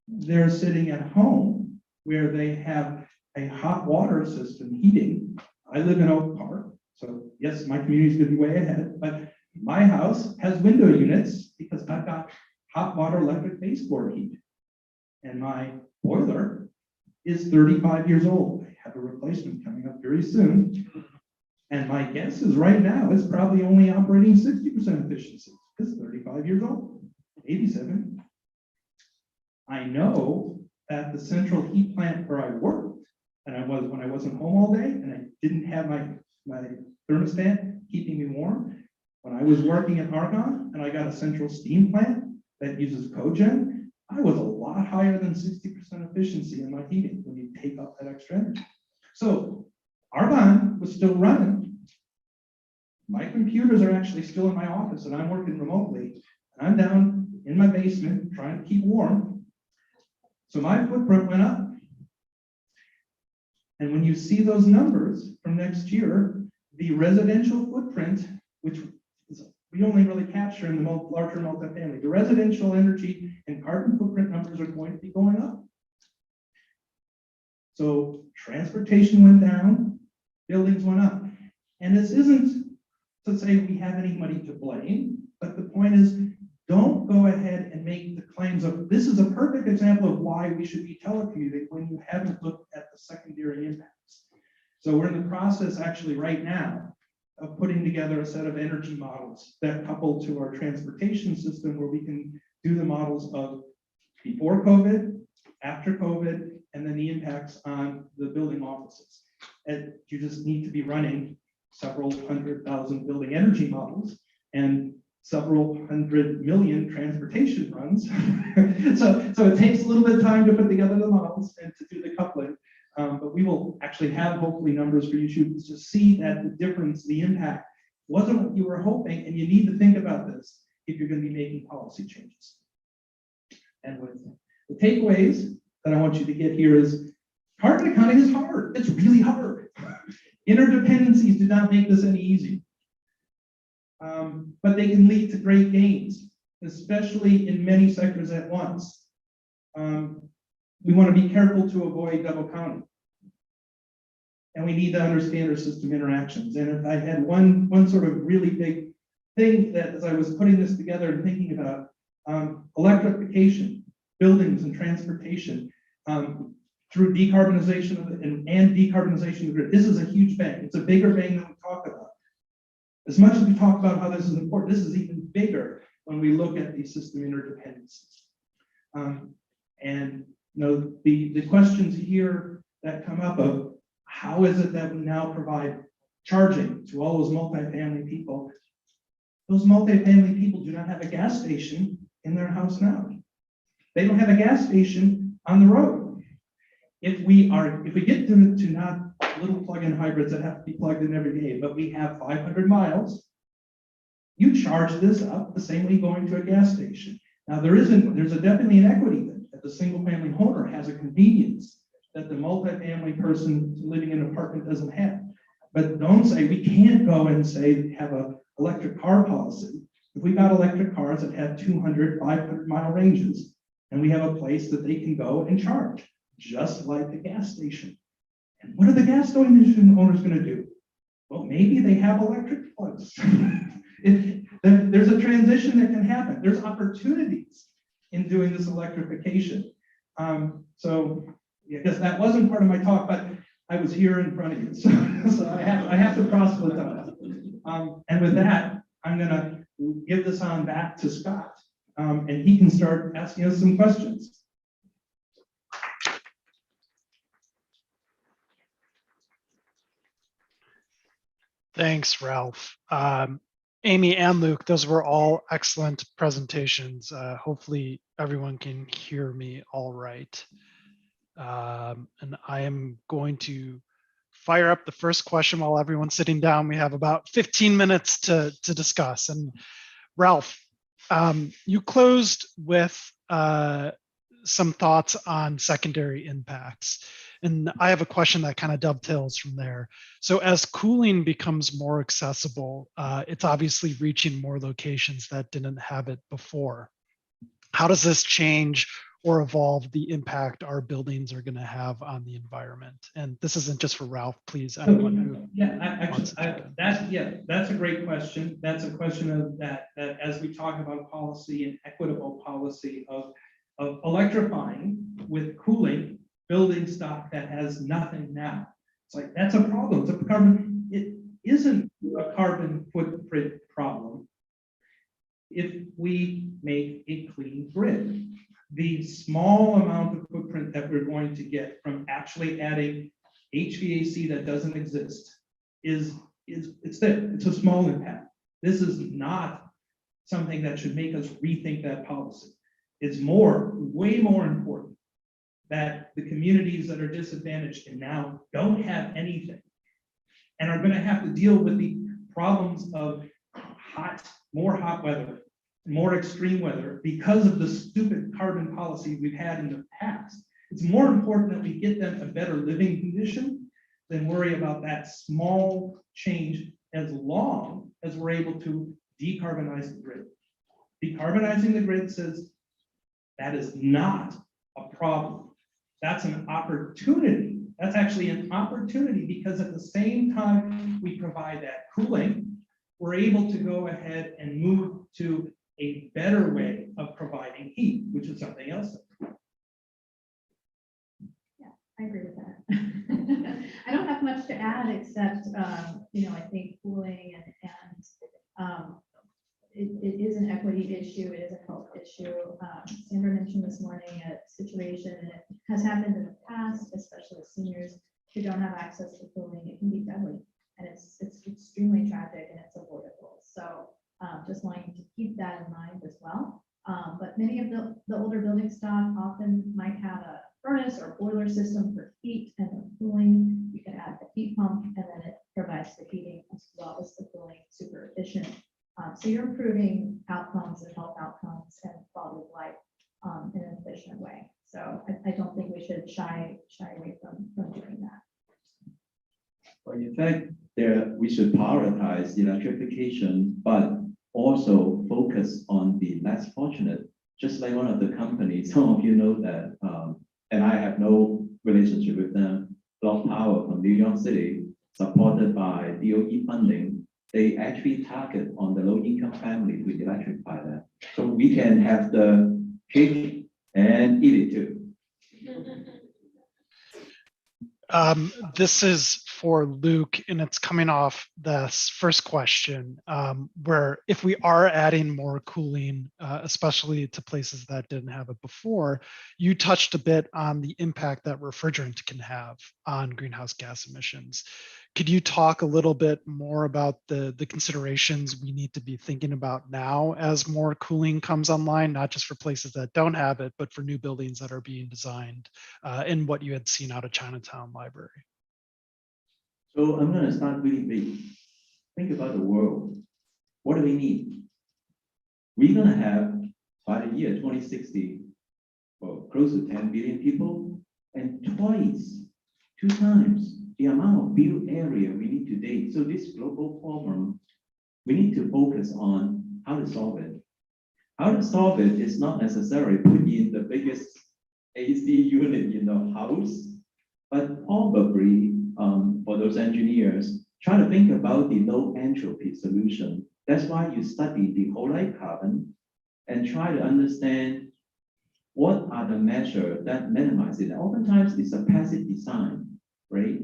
They're sitting at home where they have a hot water system heating I live in Oak Park, so yes, my community's gonna be way ahead, but my house has window units because I've got hot water electric baseboard heat. And my boiler is 35 years old. I have a replacement coming up very soon. And my guess is right now it's probably only operating 60% efficiency. It's 35 years old, 87. I know that the central heat plant where I worked, and when I wasn't home all day and I didn't have my thermostat keeping me warm, when I was working at Argonne and I got a central steam plant that uses cogen, I was a lot higher than 60% efficiency in my heating when you take up that extra energy. So Argonne was still running. My computers are actually still in my office and I'm working remotely. And I'm down in my basement trying to keep warm. So my footprint went up. And when you see those numbers from next year, the residential footprint, which we only really capture in the larger multifamily, the residential energy and carbon footprint numbers are going to be going up. So transportation went down, buildings went up. And this isn't to say we have anybody to blame, but the point is, don't go ahead and make the claims of, this is a perfect example of why we should be telecommuting when you haven't looked at the secondary impacts. So we're in the process actually right now of putting together a set of energy models that couple to our transportation system where we can do the models of before COVID, after COVID, and then the impacts on the building offices. And you just need to be running several 100,000 building energy models and several 100 million transportation runs. so it takes a little bit of time to put together the models and to do the coupling. But we will actually have hopefully numbers for you to see that the difference, the impact wasn't what you were hoping, and you need to think about this if you're going to be making policy changes. And with the takeaways that I want you to get here is carbon accounting is hard. It's really hard. Interdependencies do not make this any easier. But they can lead to great gains, especially in many sectors at once. We want to be careful to avoid double counting. And we need to understand our system interactions. And if I had one sort of really big thing that as I was putting this together and thinking about electrification, buildings and transportation, through decarbonization and decarbonization of the grid, this is a huge bang. It's a bigger bang than we talk about. As much as we talk about how this is important, this is even bigger when we look at these system interdependencies. And the questions here that come up of how is it that we now provide charging to all those multifamily people? Those multifamily people do not have a gas station in their house now. They don't have a gas station on the road. If we get to not little plug-in hybrids that have to be plugged in every day, but we have 500 miles, you charge this up the same way going to a gas station. Now there's definitely an equity that the single family owner has a convenience that the multifamily person living in an apartment doesn't have. But don't say we can't go and say have a electric car policy. If we got electric cars that have 200, 500 mile ranges, and we have a place that they can go and charge, just like a gas station. And what are the gas station owners going to do? Well, maybe they have electric plugs. There's a transition that can happen. There's opportunities in doing this electrification. So I guess that wasn't part of my talk, but I was here in front of you, so I have to proselytize. And with that, I'm going to give this on back to Scott, and he can start asking us some questions. Thanks, Ralph. Amy and Luke, those were all excellent presentations. Hopefully everyone can hear me all right. And I am going to fire up the first question while everyone's sitting down. We have about 15 minutes to discuss. And Ralph, you closed with some thoughts on secondary impacts. And I have a question that kind of dovetails from there. So as cooling becomes more accessible, it's obviously reaching more locations that didn't have it before. How does this change or evolve the impact our buildings are going to have on the environment. And this isn't just for Ralph, please, anyone who Yeah, wants to jump in. that's a great question. That's a question of that as we talk about policy and equitable policy of electrifying with cooling building stock that has nothing now. It's like, that's a problem. It's a carbon, it isn't a carbon footprint problem if we make a clean grid. The small amount of footprint that we're going to get from actually adding HVAC that doesn't exist is it's there. It's a small impact. This is not something that should make us rethink that policy. It's way more important that the communities that are disadvantaged and now don't have anything and are going to have to deal with the problems of more hot weather, more extreme weather because of the stupid carbon policy we've had in the past. It's more important that we get them a better living condition than worry about that small change as long as we're able to decarbonize the grid. Decarbonizing the grid says that is not a problem. That's an opportunity. That's actually an opportunity because at the same time we provide that cooling, we're able to go ahead and move to a better way of providing heat, which is something else. Yeah, I agree with that. I don't have much to add except, I think cooling and it is an equity issue. It is a health issue. Sandra mentioned this morning a situation, and it has happened in the past, especially with seniors who don't have access to cooling. It can be deadly, and it's extremely tragic, and it's avoidable. So just wanting to keep that in mind as well. But many of the older building stock often might have a furnace or boiler system for heat and the cooling. You can add the heat pump, and then it provides the heating as well as the cooling, super efficient. So you're improving outcomes and health outcomes and quality of life in an efficient way. So I don't think we should shy away from doing that. Well, in fact, we should prioritize electrification, but also focus on the less fortunate. Just like one of the companies, some of you know that, and I have no relationship with them, Block Power from New York City, supported by DOE funding. They actually target on the low-income family to electrify that. So we can have the cake and eat it too. This is for Luke, and it's coming off this first question, where if we are adding more cooling, especially to places that didn't have it before, you touched a bit on the impact that refrigerant can have on greenhouse gas emissions. Could you talk a little bit more about the considerations we need to be thinking about now as more cooling comes online, not just for places that don't have it, but for new buildings that are being designed, and what you had seen out of Chinatown Library? So I'm going to start really big. Think about the world. What do we need? We're going to have, by the year 2060, well, close to 10 billion people, and two times the amount of built area we need today. So this global problem, we need to focus on how to solve it. How to solve it is not necessarily put in the biggest AC unit in the house, but probably for those engineers, try to think about the low entropy solution. That's why you study the whole life carbon and try to understand what are the measures that minimize it. Oftentimes it's a passive design, right?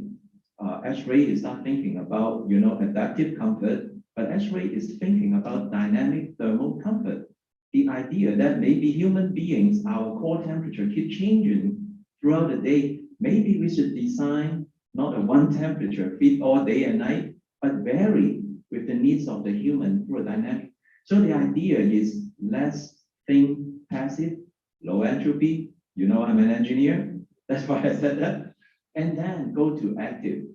X-ray is not thinking about, adaptive comfort, but X-ray is thinking about dynamic thermal comfort. The idea that maybe human beings, our core temperature keep changing throughout the day. Maybe we should design not a one temperature fit all day and night, but vary with the needs of the human through a dynamic. So the idea is less think passive, low entropy. I'm an engineer. That's why I said that. And then go to active.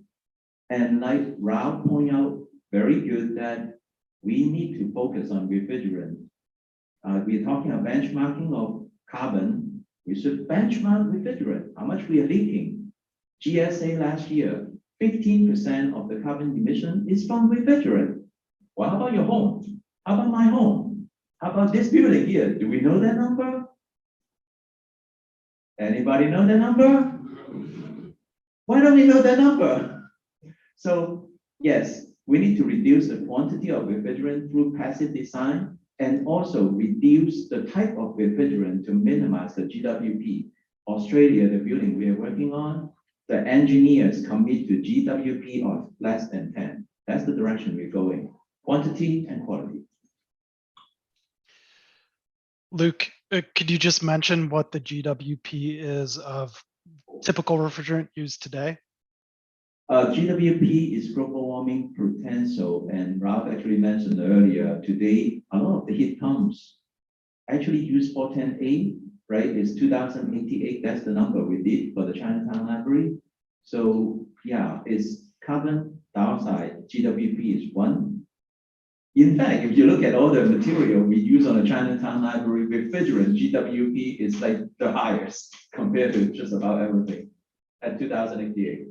And like Ralph pointed out, very good that we need to focus on refrigerant. We're talking about benchmarking of carbon. We should benchmark refrigerant, how much we are leaking. GSA last year, 15% of the carbon emission is from refrigerant. Well, how about your home? How about my home? How about this building here? Do we know that number? Anybody know the number? Why don't we know the number? So yes, we need to reduce the quantity of refrigerant through passive design and also reduce the type of refrigerant to minimize the GWP. Australia, the building we are working on, the engineers commit to GWP of less than 10. That's the direction we're going, quantity and quality. Luke, could you just mention what the GWP is of typical refrigerant used today? GWP is global warming potential, and Ralph actually mentioned earlier, today, a lot of the heat pumps actually use 410A, right? It's 2088, that's the number we did for the Chinatown Library. So yeah, it's carbon dioxide, GWP is 1. In fact, if you look at all the material we use on the Chinatown Library, refrigerant, GWP is like the highest compared to just about everything at 2088.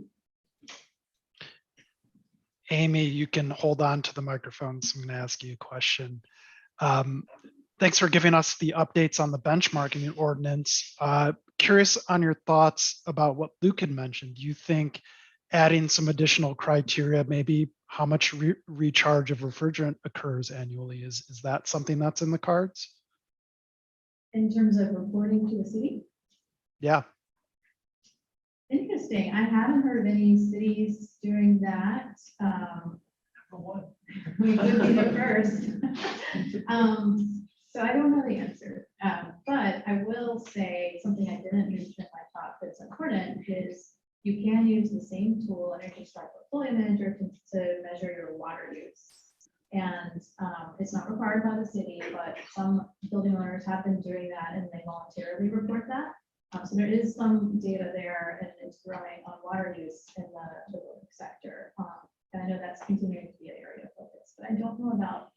Amy, you can hold on to the microphone, so I'm going to ask you a question. Thanks for giving us the updates on the benchmarking ordinance. Curious on your thoughts about what Luke had mentioned. Do you think adding some additional criteria, maybe how much recharge of refrigerant occurs annually, is that something that's in the cards? In terms of reporting to the city? Yeah. Interesting. I haven't heard of any cities doing that. We could be the first. So I don't know the answer, but I will say something I didn't mention in my talk that's important is you can use the same tool, Energy Star Portfolio Manager, to measure your water use. And it's not required by the city, but some building owners have been doing that and they voluntarily report that. So there is some data there, and it's growing on water use in the building sector. And I know that's continuing to be an area of focus, but I don't know about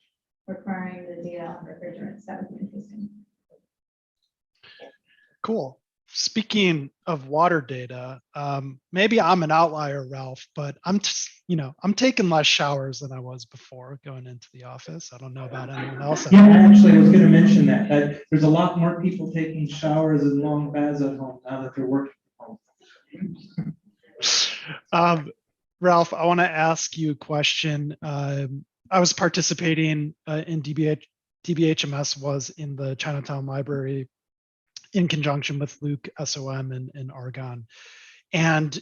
requiring the data on refrigerants. That would be interesting. Cool. Speaking of water data, maybe I'm an outlier, Ralph, but I'm just, I'm taking less showers than I was before going into the office. I don't know about anyone else. Yeah, I actually was going to mention that there's a lot more people taking showers in long baths at home now that they're working from home. Ralph, I want to ask you a question. I was participating in DBHMS was in the Chinatown Library in conjunction with Luke, SOM, and Argonne. And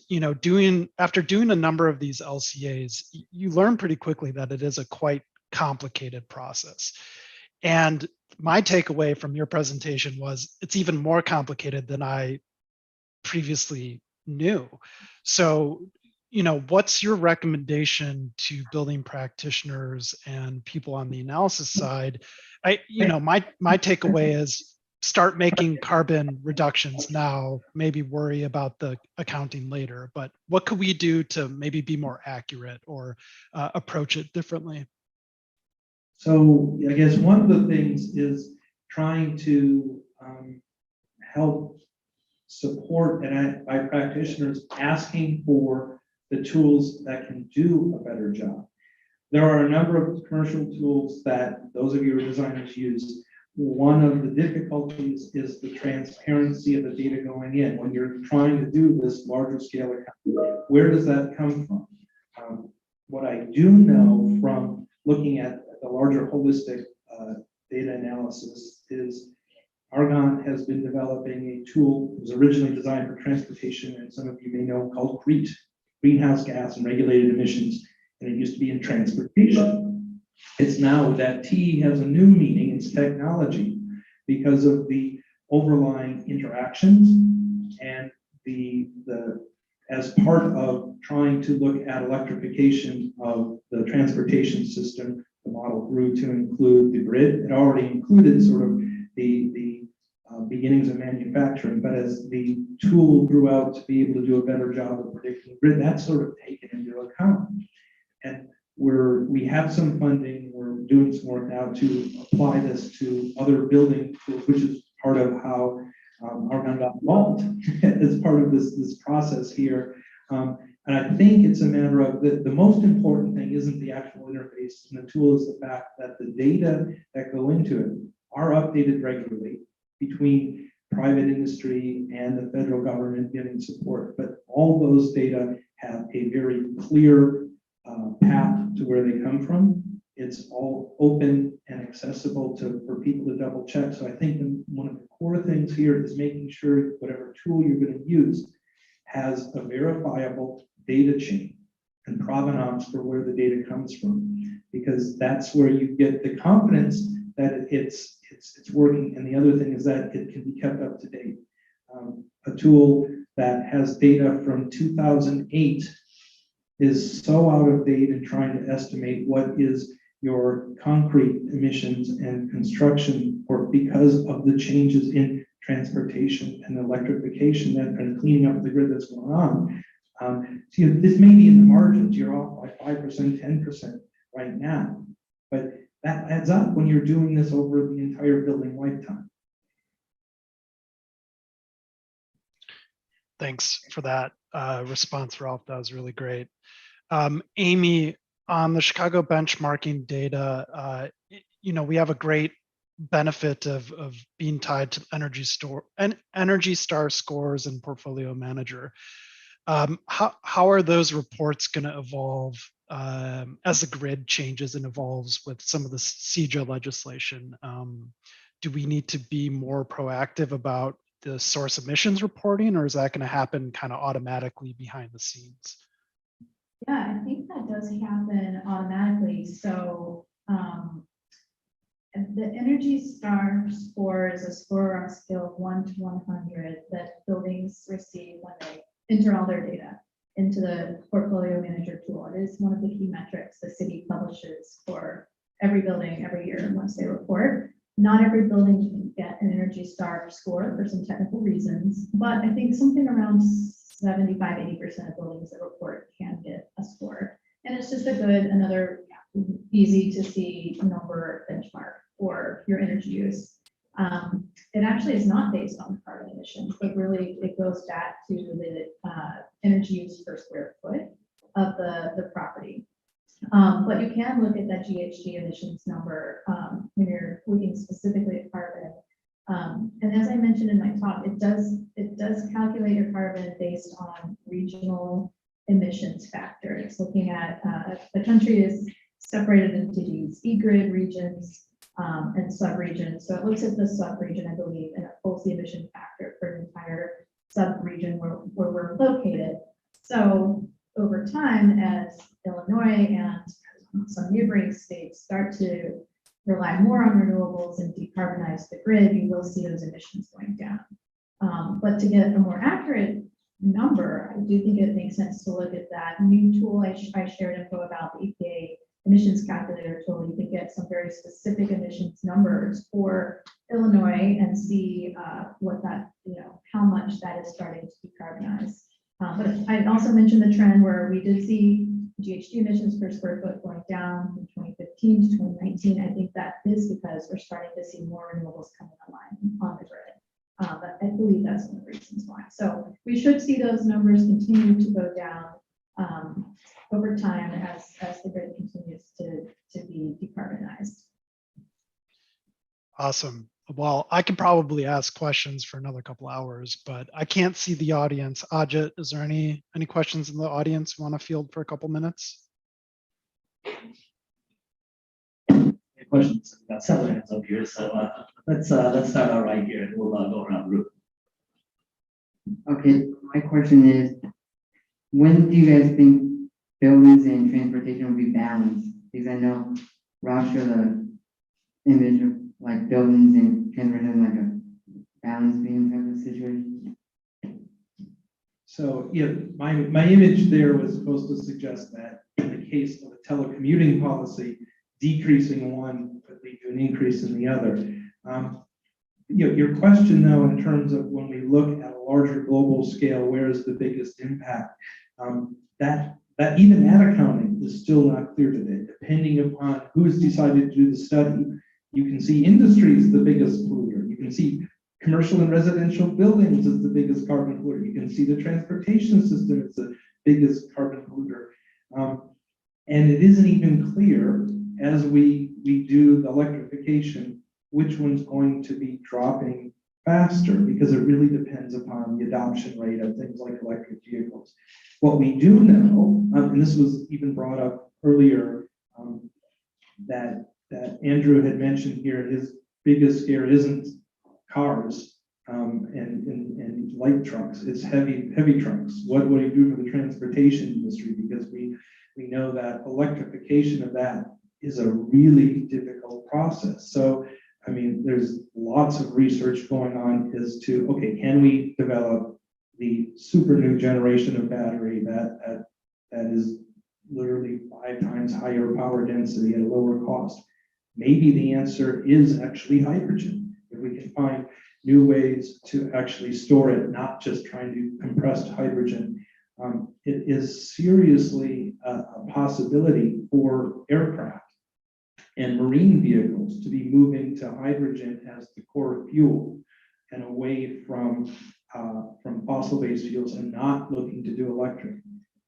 after doing a number of these LCAs, you learn pretty quickly that it is a quite complicated process. And my takeaway from your presentation was it's even more complicated than I previously knew. So, what's your recommendation to building practitioners and people on the analysis side? My takeaway is start making carbon reductions now, maybe worry about the accounting later, but what could we do to maybe be more accurate or approach it differently? So I guess one of the things is trying to help support and by practitioners asking for the tools that can do a better job. There are a number of commercial tools that those of you who are designers use. One of the difficulties is the transparency of the data going in. When you're trying to do this larger scale account, where does that come from? What I do know from looking at the larger holistic data analysis is Argonne has been developing a tool that was originally designed for transportation, and some of you may know, called GREET, greenhouse gas and regulated emissions, and it used to be in transportation. It's now that T has a new meaning, it's technology, because of the overlying interactions and as part of trying to look at electrification of the transportation system, the model grew to include the grid. It already included sort of the beginnings of manufacturing, but as the tool grew out to be able to do a better job of predicting grid, that's sort of taken into account. And we have some funding, we're doing some work now to apply this to other building tools, which is part of how Argonne got involved as part of this process here. And I think it's a matter of the most important thing isn't the actual interface and the tool, is the fact that the data that go into it are updated regularly between private industry and the federal government giving support, but all those data have a very clear path to where they come from. It's all open and accessible for people to double check. So I think one of the core things here is making sure whatever tool you're going to use has a verifiable data chain and provenance for where the data comes from, because that's where you get the confidence that it's working. And the other thing is that it can be kept up to date. A tool that has data from 2008 is so out of date in trying to estimate what is your concrete emissions and construction, or because of the changes in transportation and electrification and cleaning up the grid that's going on. So this may be in the margins, you're off by 5%, 10% right now, but that adds up when you're doing this over the entire building lifetime. Thanks for that response, Ralph. That was really great. Amy, on the Chicago benchmarking data, we have a great benefit of being tied to Energy Star scores and Portfolio Manager. How are those reports going to evolve as the grid changes and evolves with some of the CEJA legislation? Do we need to be more proactive about the source emissions reporting, or is that going to happen kind of automatically behind the scenes? Yeah, I think that does happen automatically. So the Energy Star score is a score on a scale of 1 to 100 that buildings receive when they enter all their data into the Portfolio Manager tool. It is one of the key metrics the city publishes for every building every year once they report. Not every building can get an Energy Star score for some technical reasons, but I think something around 75–80% of buildings that report can get a score. And it's just another easy to see number benchmark for your energy use. It actually is not based on carbon emissions, but really it goes back to the energy use per square foot of the property. But you can look at that GHG emissions number when you're looking specifically at carbon. And as I mentioned in my talk, it does calculate your carbon based on regional emissions factors. Looking at the country is separated into these e-grid regions and sub-regions. So it looks at the sub-region, I believe, and it pulls the emission factor for an entire sub-region where we're located. So over time, as Illinois and some neighboring states start to rely more on renewables and decarbonize the grid, you will see those emissions going down. But to get a more accurate number, I do think it makes sense to look at that new tool I shared info about, the EPA emissions calculator tool. You can get some very specific emissions numbers for Illinois and see what that, how much that is starting to decarbonize. But I also mentioned the trend where we did see GHG emissions per square foot going down from 2015 to 2019. I think that is because we're starting to see more renewables coming online on the grid. But I believe that's one of the reasons why. So we should see those numbers continue to go down over time as the grid continues to be decarbonized. Awesome. Well, I can probably ask questions for another couple hours, but I can't see the audience. Ajit, is there any questions in the audience you want to field for a couple minutes? Questions? We've got several hands up here, so let's start out right here, and we'll go around the room. Okay, my question is, when do you guys think buildings and transportation will be balanced? Because I know Rob showed the image of like buildings and transportation like a balance beam type of situation. So yeah, my image there was supposed to suggest that in the case of a telecommuting policy, decreasing one could lead to an increase in the other. Your question though, in terms of when we look at a larger global scale, where is the biggest impact? That even that accounting is still not clear today, depending upon who's decided to do the study. You can see industry is the biggest polluter. You can see commercial and residential buildings is the biggest carbon polluter. You can see the transportation system is the biggest carbon polluter. And it isn't even clear as we do the electrification, which one's going to be dropping faster because it really depends upon the adoption rate of things like electric vehicles. What we do know, and this was even brought up earlier, that Andrew had mentioned here, his biggest scare isn't cars and light trucks, it's heavy trucks. What do you do for the transportation industry? Because we know that electrification of that is a really difficult process. So, I mean, there's lots of research going on as to, okay, can we develop the super new generation of battery that is literally 5 times higher power density at a lower cost? Maybe the answer is actually hydrogen. If we can find new ways to actually store it, not just trying to compressed hydrogen, it is seriously a possibility for aircraft and marine vehicles to be moving to hydrogen as the core fuel and away from fossil-based fuels and not looking to do electric.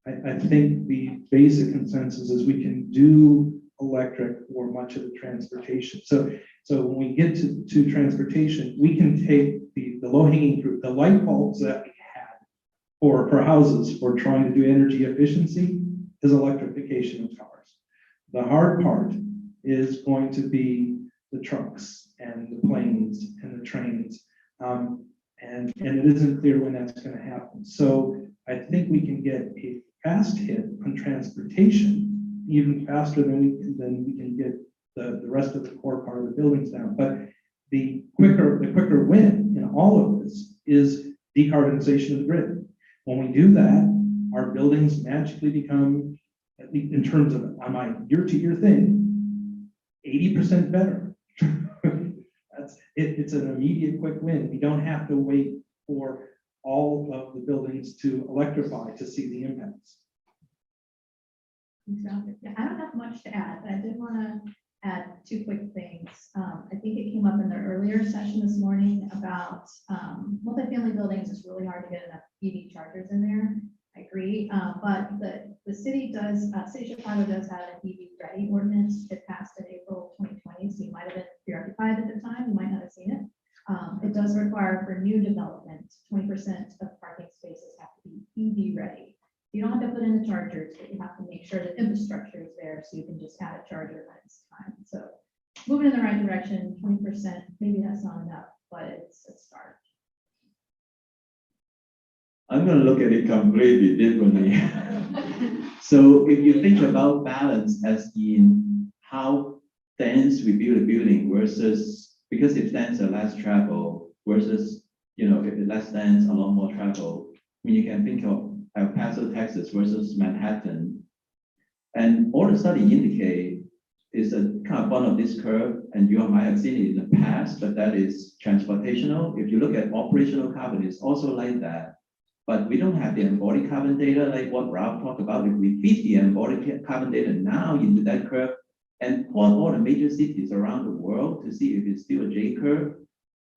I think the basic consensus is we can do electric for much of the transportation. So when we get to transportation, we can take the low-hanging fruit, the light bulbs that we had for houses for trying to do energy efficiency is electrification of cars. The hard part is going to be the trucks and the planes and the trains. And it isn't clear when that's going to happen. So I think we can get a fast hit on transportation, even faster than we can get the rest of the core part of the buildings down. But the quicker win in all of this is decarbonization of the grid. When we do that, our buildings magically become, at least in terms of on my year-to-year thing, 80% better. It's an immediate quick win. We don't have to wait for all of the buildings to electrify to see the impacts. Exactly. Yeah, I don't have much to add, but I did want to add 2 quick things. I think it came up in the earlier session this morning about multifamily buildings. It's really hard to get enough EV chargers in there. I agree, but the city of Chicago does have an EV ready ordinance. It passed in April 2020, so you might have been preoccupied at the time. You might not have seen it. It does require for new development, 20% of parking spaces have to be EV ready. You don't have to put in the chargers, but you have to make sure that infrastructure is there so you can just add a charger when it's time. So moving in the right direction, 20%, maybe that's not enough, but it's a start. I'm going to look at it completely differently. So if you think about balance as in how dense we build a building versus, because if dense are less travel versus, if it's less dense, a lot more travel. I mean, you can think of El Paso, Texas versus Manhattan. And all the study indicate is a kind of one of this curve, and you might have seen it in the past, but that is transportational. If you look at operational carbon, it's also like that. But we don't have the embodied carbon data like what Ralph talked about. If we feed the embodied carbon data now into that curve and plot all the major cities around the world to see if it's still a J curve,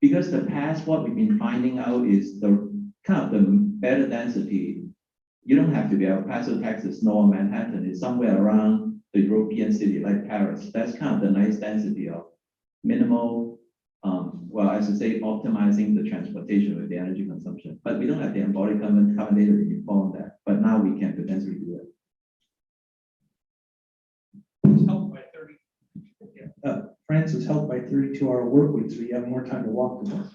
because the past, what we've been finding out is the kind of the better density. You don't have to be El Paso, Texas, nor Manhattan. It's somewhere around the European city like Paris. That's kind of the nice density of minimal, well, I should say optimizing the transportation with the energy consumption. But we don't have the embodied carbon data to inform that. But now we can potentially do it. It's helped by 30. France is helped by 32-hour work weeks, so you have more time to walk to work.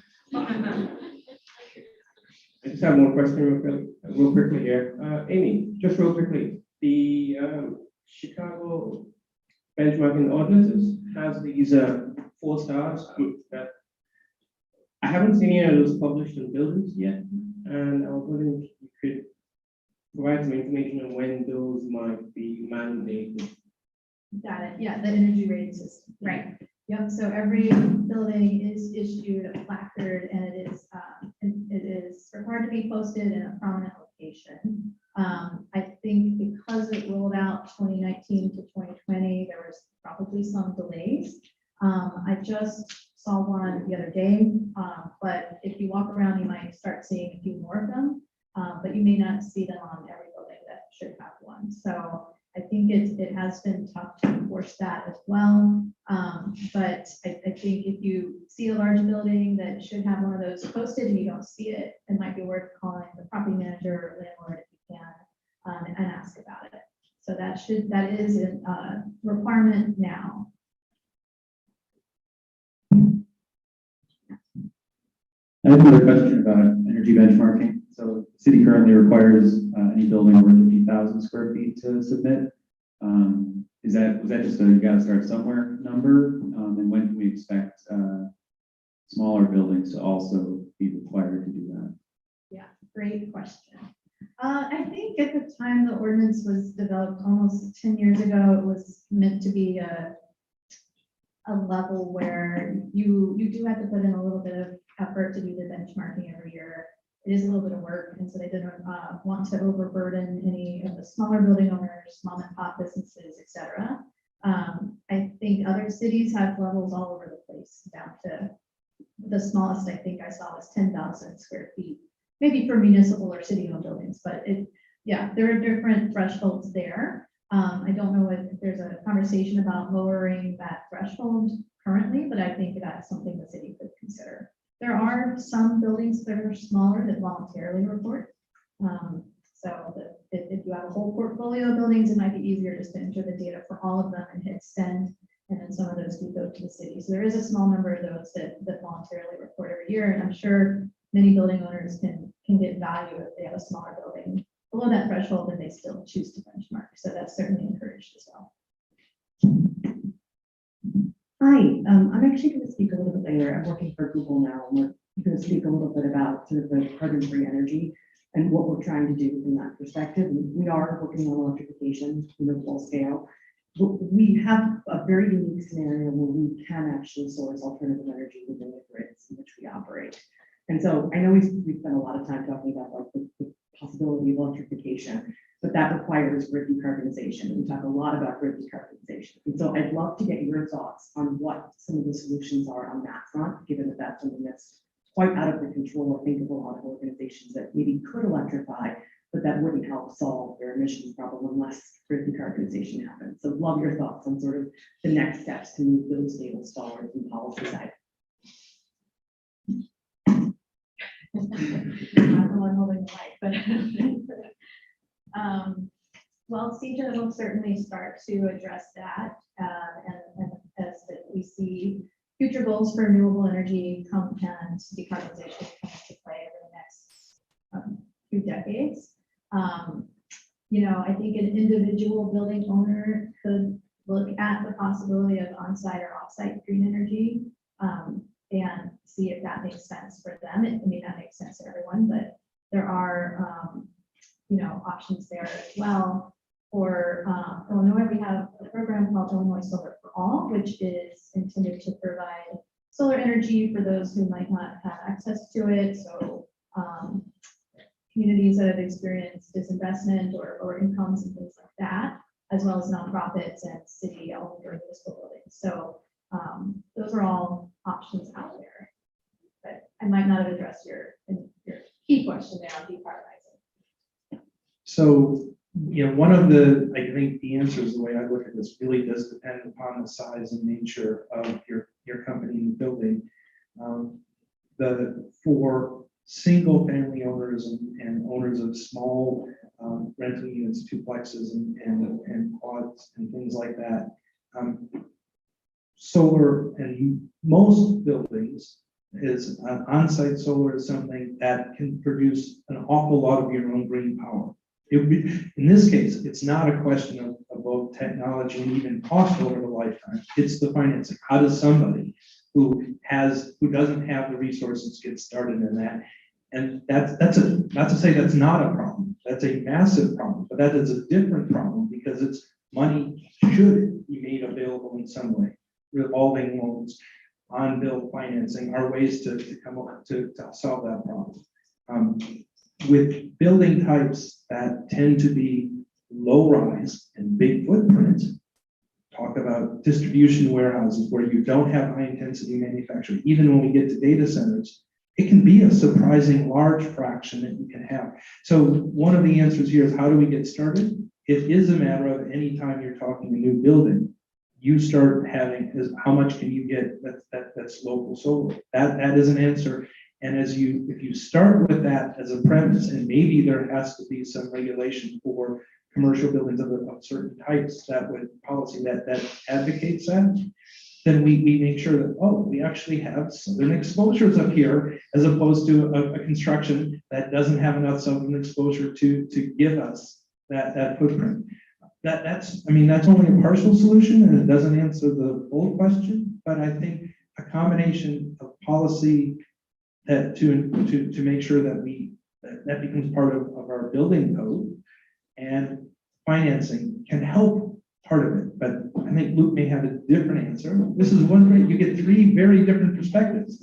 I just have one question real quickly here. Amy, just real quickly, the Chicago benchmarking ordinances has these 4 stars. I haven't seen any of those published in buildings yet, and I was wondering if you could provide some information on when those might be mandated. Got it. Yeah, the energy rating system. Right. Yep. So every building is issued a placard, and it is required to be posted in a prominent location. I think because it rolled out 2019 to 2020, there was probably some delays. I just saw one the other day, but if you walk around, you might start seeing a few more of them, but you may not see them on every building that should have one. So I think it has been tough to enforce that as well. But I think if you see a large building that should have one of those posted and you don't see it, it might be worth calling the property manager or landlord if you can, and ask about it. So that is a requirement now. I have another question about energy benchmarking. So the city currently requires any building over 50,000 square feet to submit. Was that just a you got to start somewhere number? And when can we expect smaller buildings to also be required to do that? Yeah, great question. I think at the time the ordinance was developed almost 10 years ago, it was meant to be a level where you do have to put in a little bit of effort to do the benchmarking every year. It is a little bit of work, and so they didn't want to overburden any of the smaller building owners, mom and pop businesses, etc. I think other cities have levels all over the place, down to the smallest I think I saw was 10,000 square feet, maybe for municipal or city-owned buildings, but yeah, there are different thresholds there. I don't know if there's a conversation about lowering that threshold currently, but I think that's something the city could consider. There are some buildings that are smaller that voluntarily report. So that if you have a whole portfolio of buildings, it might be easier just to enter the data for all of them and hit send, and then some of those do go to the city. So there is a small number of those that voluntarily report every year, and I'm sure many building owners can get value if they have a smaller building below that threshold, and they still choose to benchmark. So that's certainly encouraged as well. Hi, I'm actually going to speak a little bit later. I'm working for Google now, and we're going to speak a little bit about sort of the carbon-free energy and what we're trying to do from that perspective. And we are working on electrification in the full scale. But we have a very unique scenario where we can actually source alternative energy within the grids in which we operate. And so I know we've spent a lot of time talking about like the possibility of electrification, but that requires grid decarbonization. We talk a lot about grid decarbonization. And so I'd love to get your thoughts on what some of the solutions are on that front, given that that's something that's quite out of the control, I think, of a lot of organizations that maybe could electrify, but that wouldn't help solve their emissions problem unless grid decarbonization happens. So love your thoughts on sort of the next steps to move those needles forward from policy side. I'm the one holding the mic, but well, CETA will certainly start to address that, and as that we see future goals for renewable energy come and decarbonization comes to play over the next few decades. You know, I think an individual building owner could look at the possibility of on-site or off-site green energy, and see if that makes sense for them. It may not make sense to everyone, but there are, you know, options there as well. For Illinois, we have a program called Illinois Solar for All, which is intended to provide solar energy for those who might not have access to it. So communities that have experienced disinvestment or incomes and things like that, as well as nonprofits and city-owned or municipal buildings. So those are all options out there. But I might not have addressed your key question there on decarbonizing. So, you know, one of the, I think the answers, the way I look at this, really does depend upon the size and nature of your company and building. For single family owners and owners of small rental units, duplexes and quads and things like that, solar and most buildings is on-site solar is something that can produce an awful lot of your own green power. It would be, in this case, it's not a question of both technology and even cost over the lifetime. It's the financing. How does somebody who doesn't have the resources get started in that? And that's not to say that's not a problem. That's a massive problem, but that is a different problem because it's money should be made available in some way. Revolving loans, on-bill financing are ways to come up to solve that problem. With building types that tend to be low rise and big footprint, talk about distribution warehouses where you don't have high intensity manufacturing. Even when we get to data centers, it can be a surprising large fraction that you can have. So one of the answers here is how do we get started? it is a matter of anytime you're talking a new building, you start having is how much can you get that's local solar. That is an answer. And if you start with that as a premise, and maybe there has to be some regulation for commercial buildings of certain types that would policy that advocates that, then we make sure that, oh, we actually have southern exposures up here as opposed to a construction that doesn't have enough southern exposure to give us that footprint. That's only a partial solution, and it doesn't answer the full question, but I think a combination of policy that to make sure that that becomes part of our building code, and financing can help part of it. But I think Luke may have a different answer. This is one way you get three very different perspectives.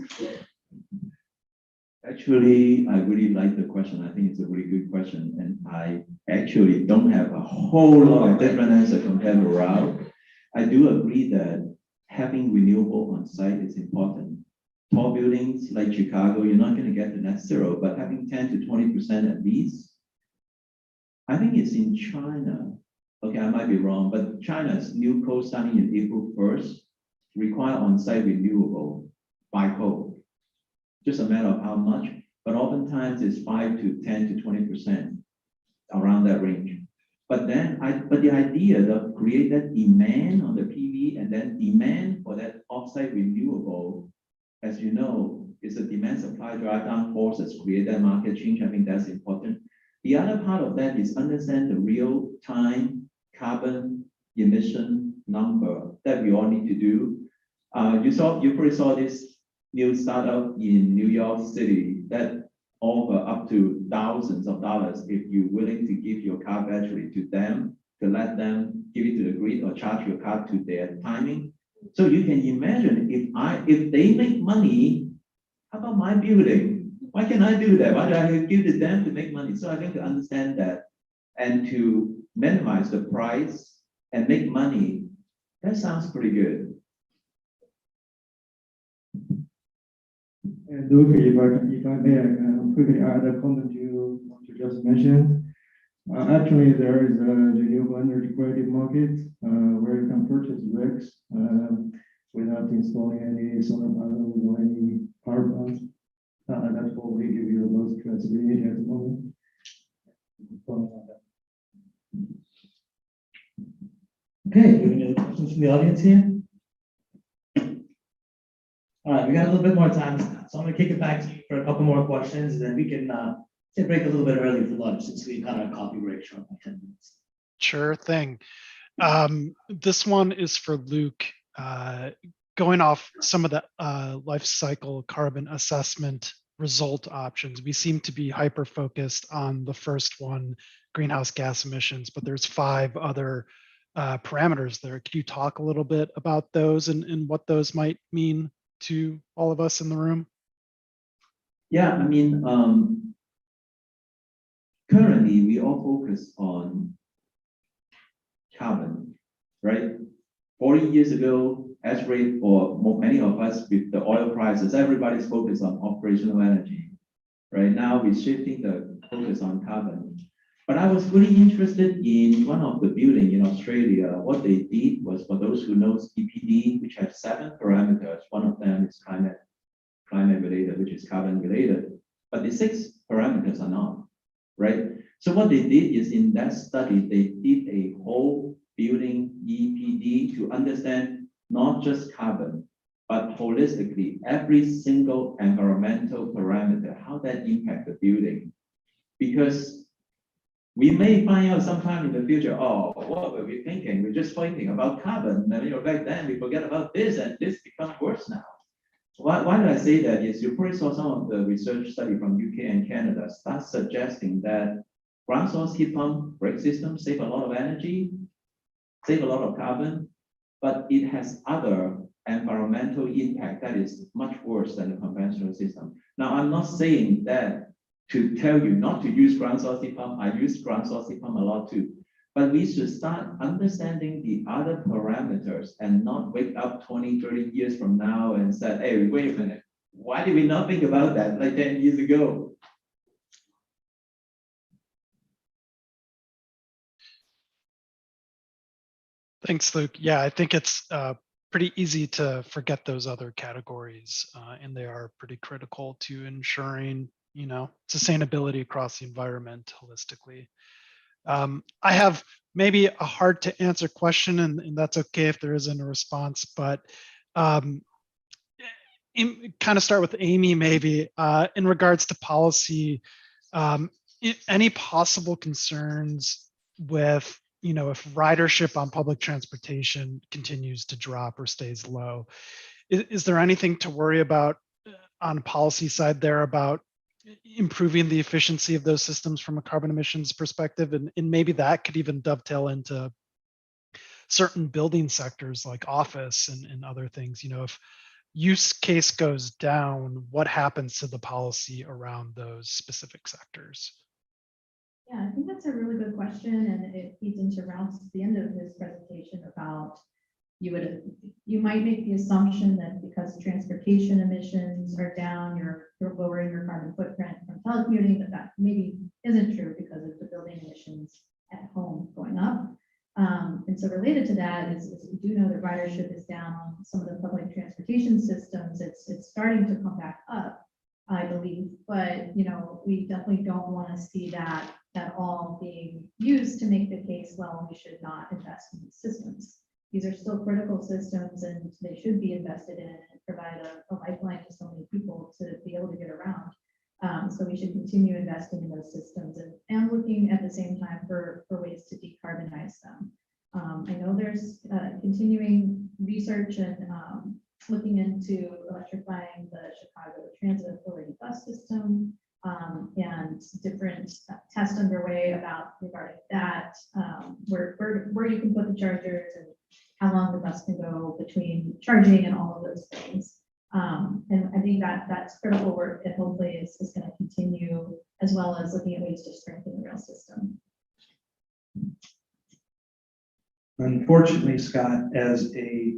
Actually, I really like the question. I think it's a really good question. And I actually don't have a whole lot of different answer compared to Ralph. I do agree that having renewable on site is important. Tall buildings like Chicago, you're not going to get to net zero, but having 10 to 20% at least. I think it's in China. Okay, I might be wrong, but China's new code starting in April 1st require on-site renewable by code. Just a matter of how much, but oftentimes it's 5 to 10 to 20%, around that range. But the idea to create that demand on the PV and then demand for that offsite renewable, as you know, is a demand supply drive down forces create that market change. I think that's important. The other part of that is understand the real time carbon emission number that we all need to do. You probably saw this new startup in New York City that offer up to thousands of dollars if you're willing to give your car battery to them, to let them give it to the grid or charge your car to their timing. So you can imagine if they make money, how about my building? Why can't I do that? Why do I give it to them to make money? So I think to understand that and to minimize the price and make money, that sounds pretty good. And Luke, if I may quickly add a comment to what you just mentioned. Actually, there is a renewable energy credit market where you can purchase RECs without installing any solar panels or any power plants. That's what we give you the most flexibility at the moment. Okay, do we have any other questions from the audience here? All right, we got a little bit more time, so I'm gonna kick it back to you for a couple more questions, and then we can take a break a little bit early for lunch since we've got our coffee break short by 10 minutes. Sure thing. This one is for Luke. Going off some of the life cycle carbon assessment result options, we seem to be hyper focused on the first one, greenhouse gas emissions, but there's 5 other parameters there. Can you talk a little bit about those and what those might mean to all of us in the room? Yeah, I mean, currently we all focus on carbon, right? 40 years ago, as rate for many of us with the oil prices, everybody's focused on operational energy. Right now, we're shifting the focus on carbon. But I was really interested in one of the buildings in Australia. What they did was, for those who know DPD, which have 7 parameters. One of them is climate related, which is carbon related. But the 6 parameters are not, right? So what they did is in that study, they did a whole building EPD to understand not just carbon, but holistically every single environmental parameter, how that impact the building. Because we may find out sometime in the future, oh, what were we thinking? We're just thinking about carbon. And back then we forget about this, and this becomes worse now. Why do I say that? Is you probably saw some of the research study from UK and Canada start suggesting that ground source heat pump brake systems save a lot of energy, save a lot of carbon, but it has other environmental impact that is much worse than the conventional system. Now, I'm not saying that to tell you not to use ground source heat pump. I use ground source heat pump a lot too. But we should start understanding the other parameters and not wake up 20, 30 years from now and say, hey, wait a minute, why did we not think about that like 10 years ago? Thanks, Luke. Yeah, I think it's pretty easy to forget those other categories, and they are pretty critical to ensuring, sustainability across the environment holistically. I have maybe a hard to answer question, and that's okay if there isn't a response, but kind of start with Amy maybe in regards to policy. Any possible concerns with, if ridership on public transportation continues to drop or stays low? Is there anything to worry about on the policy side there about improving the efficiency of those systems from a carbon emissions perspective? And maybe that could even dovetail into certain building sectors like office and other things. If use case goes down, what happens to the policy around those specific sectors? Yeah, I think that's a really good question, and it feeds into Ralph's at the end of his presentation about you might make the assumption that because transportation emissions are down, you're lowering your carbon footprint from telecommuting, but that maybe isn't true because of the building emissions at home going up. And so related to that is we do know that ridership is down on some of the public transportation systems. It's starting to come back up, I believe, but we definitely don't want to see that at all being used to make the case, well, we should not invest in these systems. These are still critical systems and they should be invested in and provide a lifeline to so many people to be able to get around. So we should continue investing in those systems and looking at the same time for ways to decarbonize them. I know there's continuing research and looking into electrifying the Chicago Transit Authority bus system and different tests underway regarding that, where you can put the chargers and how long the bus can go between charging and all of those things. And I think that's critical work that hopefully is going to continue, as well as looking at ways to strengthen the rail system. Unfortunately, Scott, as a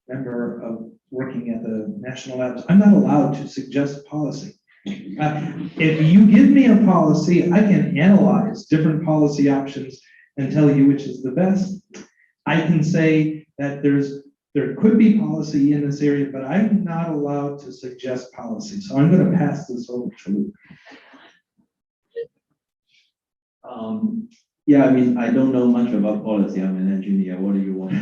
member of working at the national labs, I'm not allowed to suggest policy. If you give me a policy, I can analyze different policy options and tell you which is the best. I can say that there could be policy in this area, but I'm not allowed to suggest policy. So I'm going to pass this over to Luke. Yeah, I mean, I don't know much about policy. I'm an engineer. What do you want?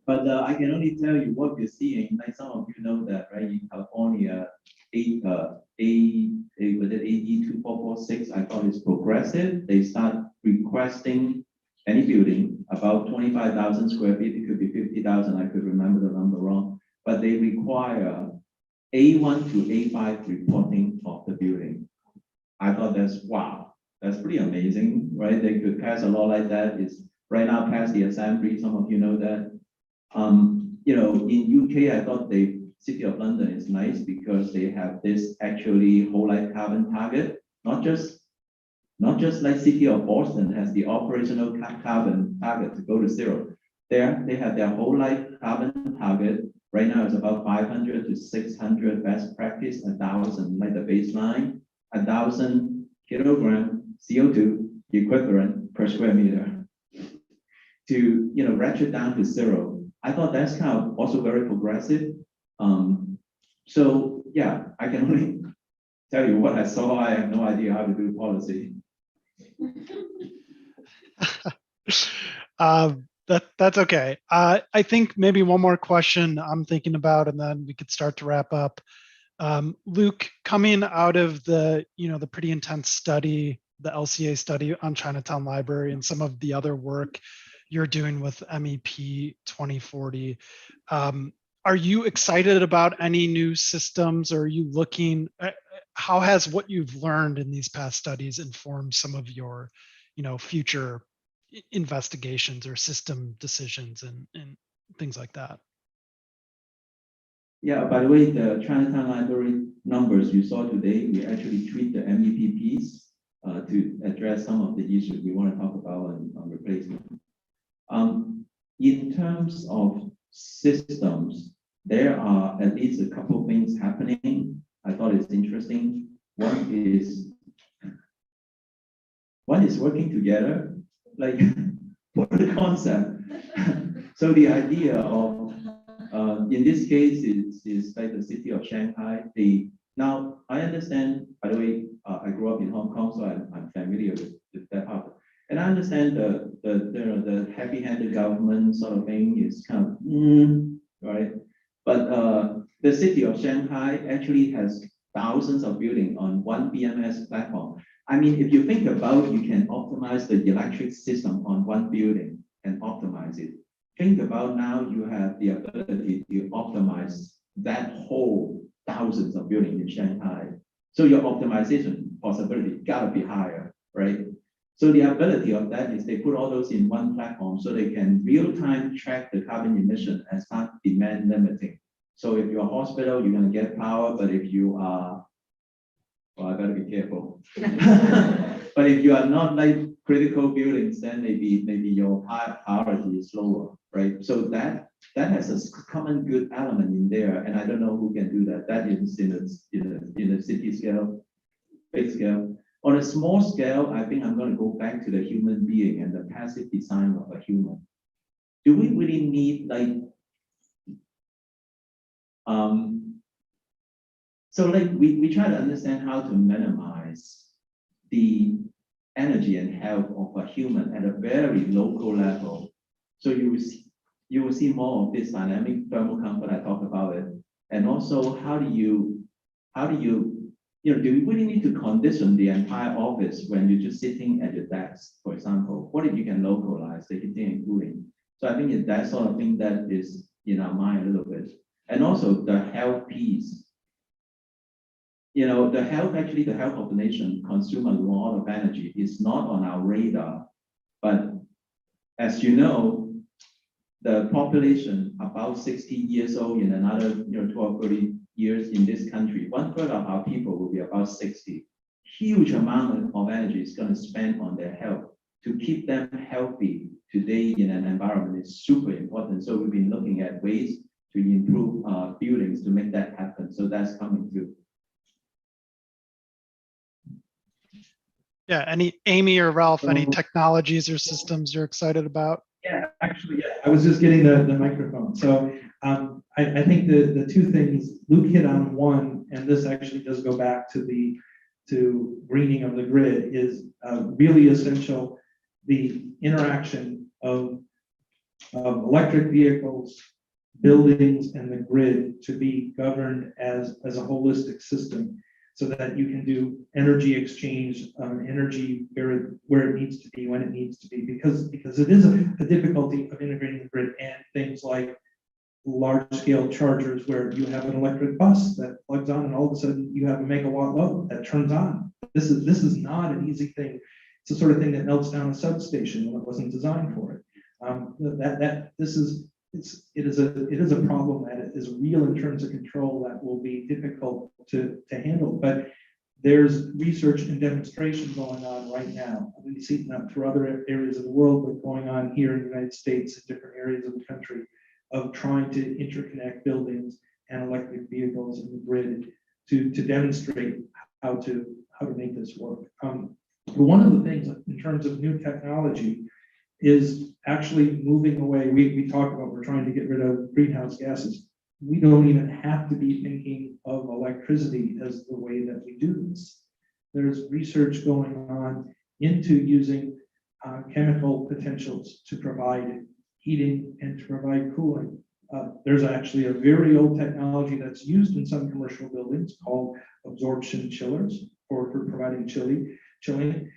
But I can only tell you what we're seeing. Like some of you know that, right? In California, AB 2446, I thought it's progressive. They start requesting any building about 25,000 square feet. It could be 50,000. I could remember the number wrong. But they require A1 to A5 reporting of the building. I thought wow, that's pretty amazing, right? They could pass a law like that. It's right now past the assembly. Some of you know that. In UK, I thought the City of London is nice because they have this actually whole life carbon target, not just like City of Boston has the operational carbon target to go to zero. There, they have their whole life carbon target. Right now, it's about 500 to 600 best practice, 1,000 like the baseline, 1,000 kilogram CO2 equivalent per square meter to ratchet down to zero. I thought that's kind of also very progressive. So yeah, I can only tell you what I saw. I have no idea how to do policy. That's okay. I think maybe one more question I'm thinking about, and then we could start to wrap up. Luke, coming out of the pretty intense study, the LCA study on Chinatown Library, and some of the other work you're doing with MEP 2040, are you excited about any new systems? Or are you looking? How has what you've learned in these past studies informed some of your, future investigations or system decisions and things like that? Yeah, by the way, the Chinatown Library numbers you saw today, we actually treat the MEPPs to address some of the issues we want to talk about on replacement. In terms of systems, there are at least a couple of things happening. I thought it's interesting. One is working together. Like, what the concept. So the idea of, in this case, is like the city of Shanghai. Now, I understand, by the way, I grew up in Hong Kong, so I'm familiar with that part. And I understand the heavy-handed government sort of thing is kind of, right? But the city of Shanghai actually has thousands of buildings on one BMS platform. I mean, if you think about, you can optimize the electric system on one building and optimize it. Think about now you have the ability to optimize that whole thousands of buildings in Shanghai. So your optimization possibility gotta be higher, right? So the ability of that is they put all those in one platform so they can real-time track the carbon emission and start demand limiting. So if you're a hospital, you're gonna get power, but if you are, well, I gotta be careful. But if you are not like critical buildings, then maybe your priority is lower, right? So that has a common good element in there, and I don't know who can do that. That is in a city scale, big scale. On a small scale, I think I'm going to go back to the human being and the passive design of a human. Do we really need like so like we try to understand how to minimize the energy and health of a human at a very local level. So you will see more of this dynamic thermal comfort. I talked about it, and also how do you do we really need to condition the entire office when you're just sitting at your desk, for example? What if you can localize the heating and cooling? So I think it's that sort of thing that is in our mind a little bit, and also the health piece. The health of the nation consumes a lot of energy. It's not on our radar, but as you know, the population about 60 years old in another 12, 30 years in this country, 1/3 of our people will be about 60. Huge amount of energy is going to spend on their health. To keep them healthy today in an environment is super important. So we've been looking at ways to improve buildings to make that happen. So that's coming through. Yeah, Amy or Ralph, any technologies or systems you're excited about? Yeah, actually, yeah. I was just getting the microphone. So I think the two things Luke hit on one, and this actually does go back to greening of the grid, is really essential. The interaction of electric vehicles, buildings, and the grid to be governed as a holistic system, so that you can do energy exchange, energy where it needs to be, when it needs to be, because it is a difficulty of integrating the grid, and things like large scale chargers where you have an electric bus that plugs on and all of a sudden you have a megawatt load that turns on. This is not an easy thing. It's the sort of thing that melts down a substation when it wasn't designed for it. It is a problem that is real in terms of control that will be difficult to handle. But there's research and demonstration going on right now. We see it through other areas of the world, but going on here in the United States in different areas of the country, of trying to interconnect buildings and electric vehicles in the grid to demonstrate how to make this work. But one of the things in terms of new technology is actually moving away. We talk about we're trying to get rid of greenhouse gases. We don't even have to be thinking of electricity as the way that we do this. There's research going on into using chemical potentials to provide heating and to provide cooling. There's actually a very old technology that's used in some commercial buildings called absorption chillers for providing chilling.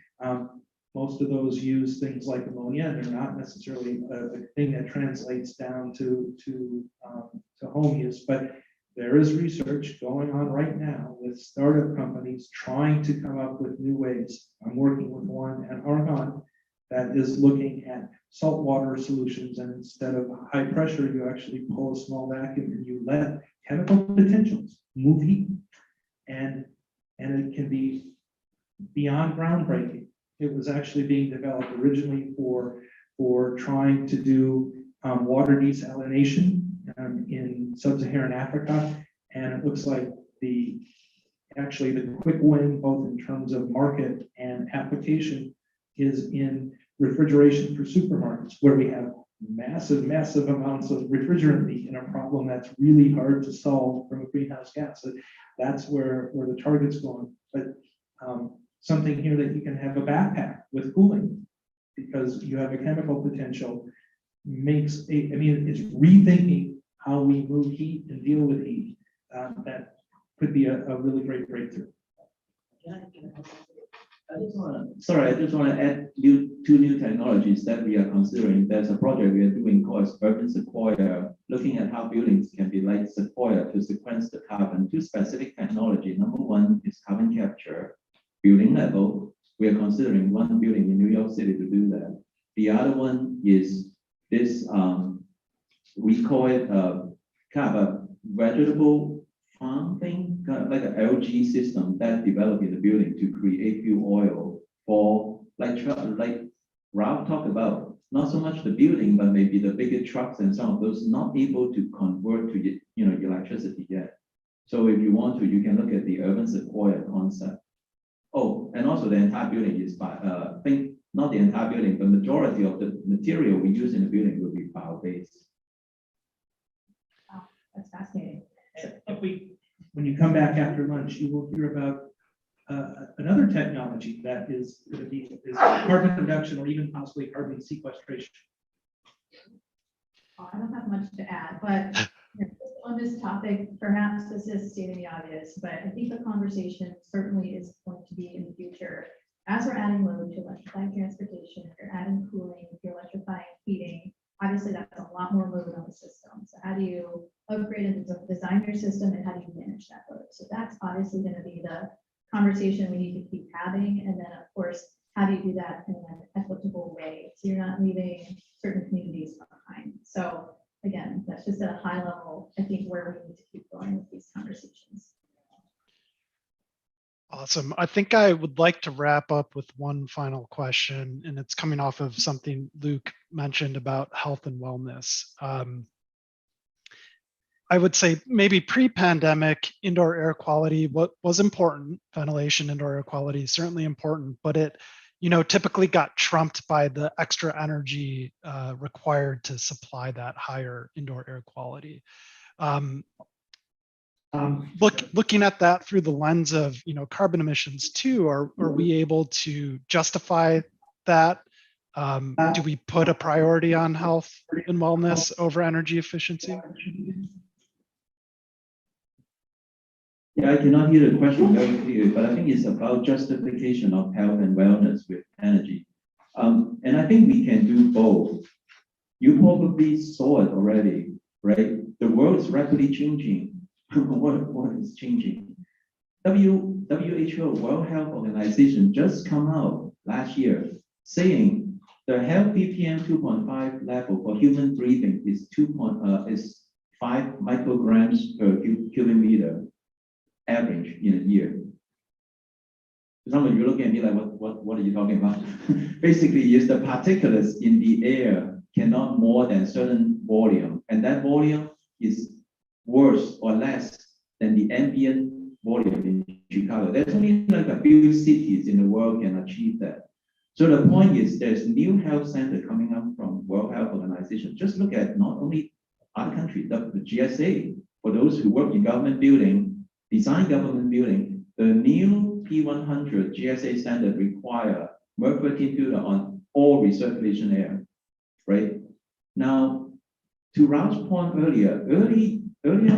Most of those use things like ammonia, and they're not necessarily a thing that translates down to home use. But there is research going on right now with startup companies trying to come up with new ways. I'm working with one at Argonne that is looking at saltwater solutions, and instead of high pressure, you actually pull a small vacuum and you let chemical potentials move heat, and it can be beyond groundbreaking. It was actually being developed originally for trying to do water desalination in sub-Saharan Africa, and it looks like the quick win, both in terms of market and application, is in refrigeration for supermarkets, where we have massive, massive amounts of refrigerant leak and a problem that's really hard to solve from a greenhouse gas. So that's where the target's going. But something here that you can have a backpack with cooling, because you have a chemical potential, it's rethinking how we move heat and deal with heat. That could be a really great breakthrough. I just want to add two new technologies that we are considering. There's a project we are doing called Urban Sequoia, looking at how buildings can be like Sequoia to sequence the carbon. Two specific technology. Number one is carbon capture, building level. We are considering one building in New York City to do that. The other one is this, we call it kind of a vegetable farm thing, kind of like an LG system that developed in the building to create fuel oil for like Ralph talked about, not so much the building, but maybe the bigger trucks and some of those not able to convert to electricity yet. So if you want to, you can look at the Urban Sequoia concept. Oh, and also the entire building is not the entire building, but majority of the material we use in the building will be bio-based. Wow, that's fascinating. When you come back after lunch, you will hear about another technology that is carbon reduction or even possibly carbon sequestration. I don't have much to add, but on this topic, perhaps this is stating the obvious, but I think the conversation certainly is going to be in the future. As we're adding load to electrified transportation, if you're adding cooling, if you're electrifying heating, obviously that's a lot more load on the system. So how do you upgrade and design your system, and how do you manage that load? So that's obviously going to be the conversation we need to keep having. And then of course, how do you do that in an equitable way, so you're not leaving certain communities behind? So again, that's just at a high level, I think, where we need to keep going with these conversations. Awesome. I think I would like to wrap up with one final question, and it's coming off of something Luke mentioned about health and wellness. I would say maybe pre-pandemic indoor air quality was important. Ventilation, indoor air quality is certainly important, but it typically got trumped by the extra energy required to supply that higher indoor air quality. Looking at that through the lens of carbon emissions too, are we able to justify that? Do we put a priority on health and wellness over energy efficiency? Yeah, I cannot hear the question very clearly, but I think it's about justification of health and wellness with energy. And I think we can do both. You probably saw it already, right? The world is rapidly changing. What is changing? WHO, World Health Organization, just come out last year saying the healthy PM 2.5 level for human breathing is 5 micrograms per cubic meter average in a year. Some of you look at me like, what are you talking about? Basically, is the particulates in the air cannot more than certain volume, and that volume is worse or less than the ambient volume in Chicago. There's only like a few cities in the world can achieve that. So the point is, there's new health center coming up from World Health Organization. Just look at not only other countries, the GSA, for those who work in government building, design government building, the new P100 GSA standard require mercury filter on all recirculation air, right? Now, to Ralph's point earlier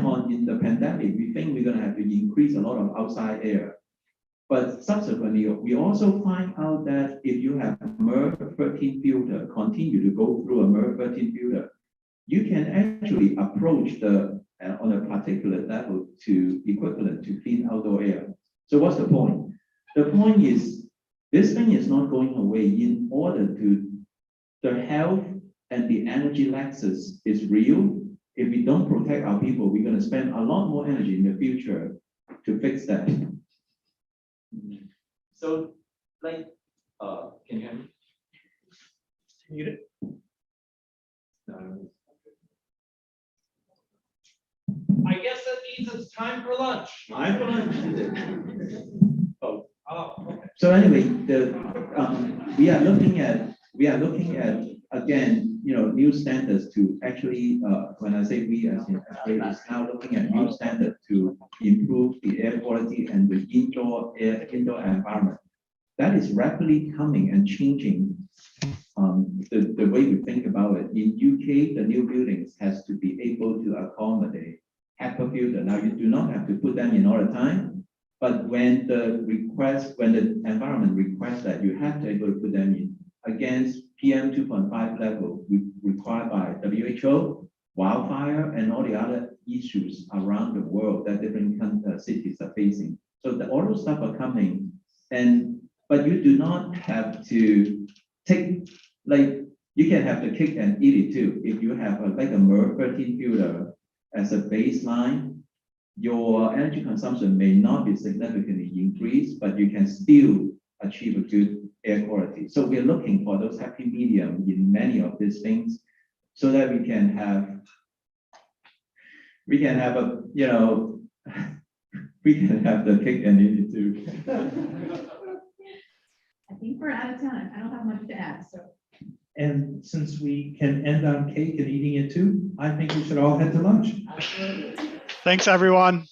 on in the pandemic, we think we're going to have to increase a lot of outside air. But subsequently, we also find out that if you have MERV 13 filter, continue to go through a MERV 13 filter, you can actually approach on a particulate level to equivalent to clean outdoor air. So what's the point? The point is, this thing is not going away. In order to, the health and the energy nexus is real. If we don't protect our people, we're going to spend a lot more energy in the future to fix that. So, can you hear me? Mute it. No. I guess that means it's time for lunch. Time for lunch. Oh, okay. So anyway, we are looking at we are looking at, again, new standards to actually, when I say we as in is now looking at new standards to improve the air quality and the indoor environment. That is rapidly coming and changing the way we think about it. In UK, the new buildings has to be able to accommodate HEPA filter. Now, you do not have to put them in all the time, but when the environment requests that, you have to be able to put them in against PM 2.5 level required by WHO, wildfire, and all the other issues around the world that different cities are facing. So all those stuff are coming, but you do not have to take, you can have the cake and eat it too. If you have like a MERV 13 filter as a baseline, your energy consumption may not be significantly increased, but you can still achieve a good air quality. So we're looking for those happy medium in many of these things, so that we can have we can have the cake and eat it too. I think we're out of time. I don't have much to add, so. And since we can end on cake and eating it too, I think we should all head to lunch. Thanks, everyone.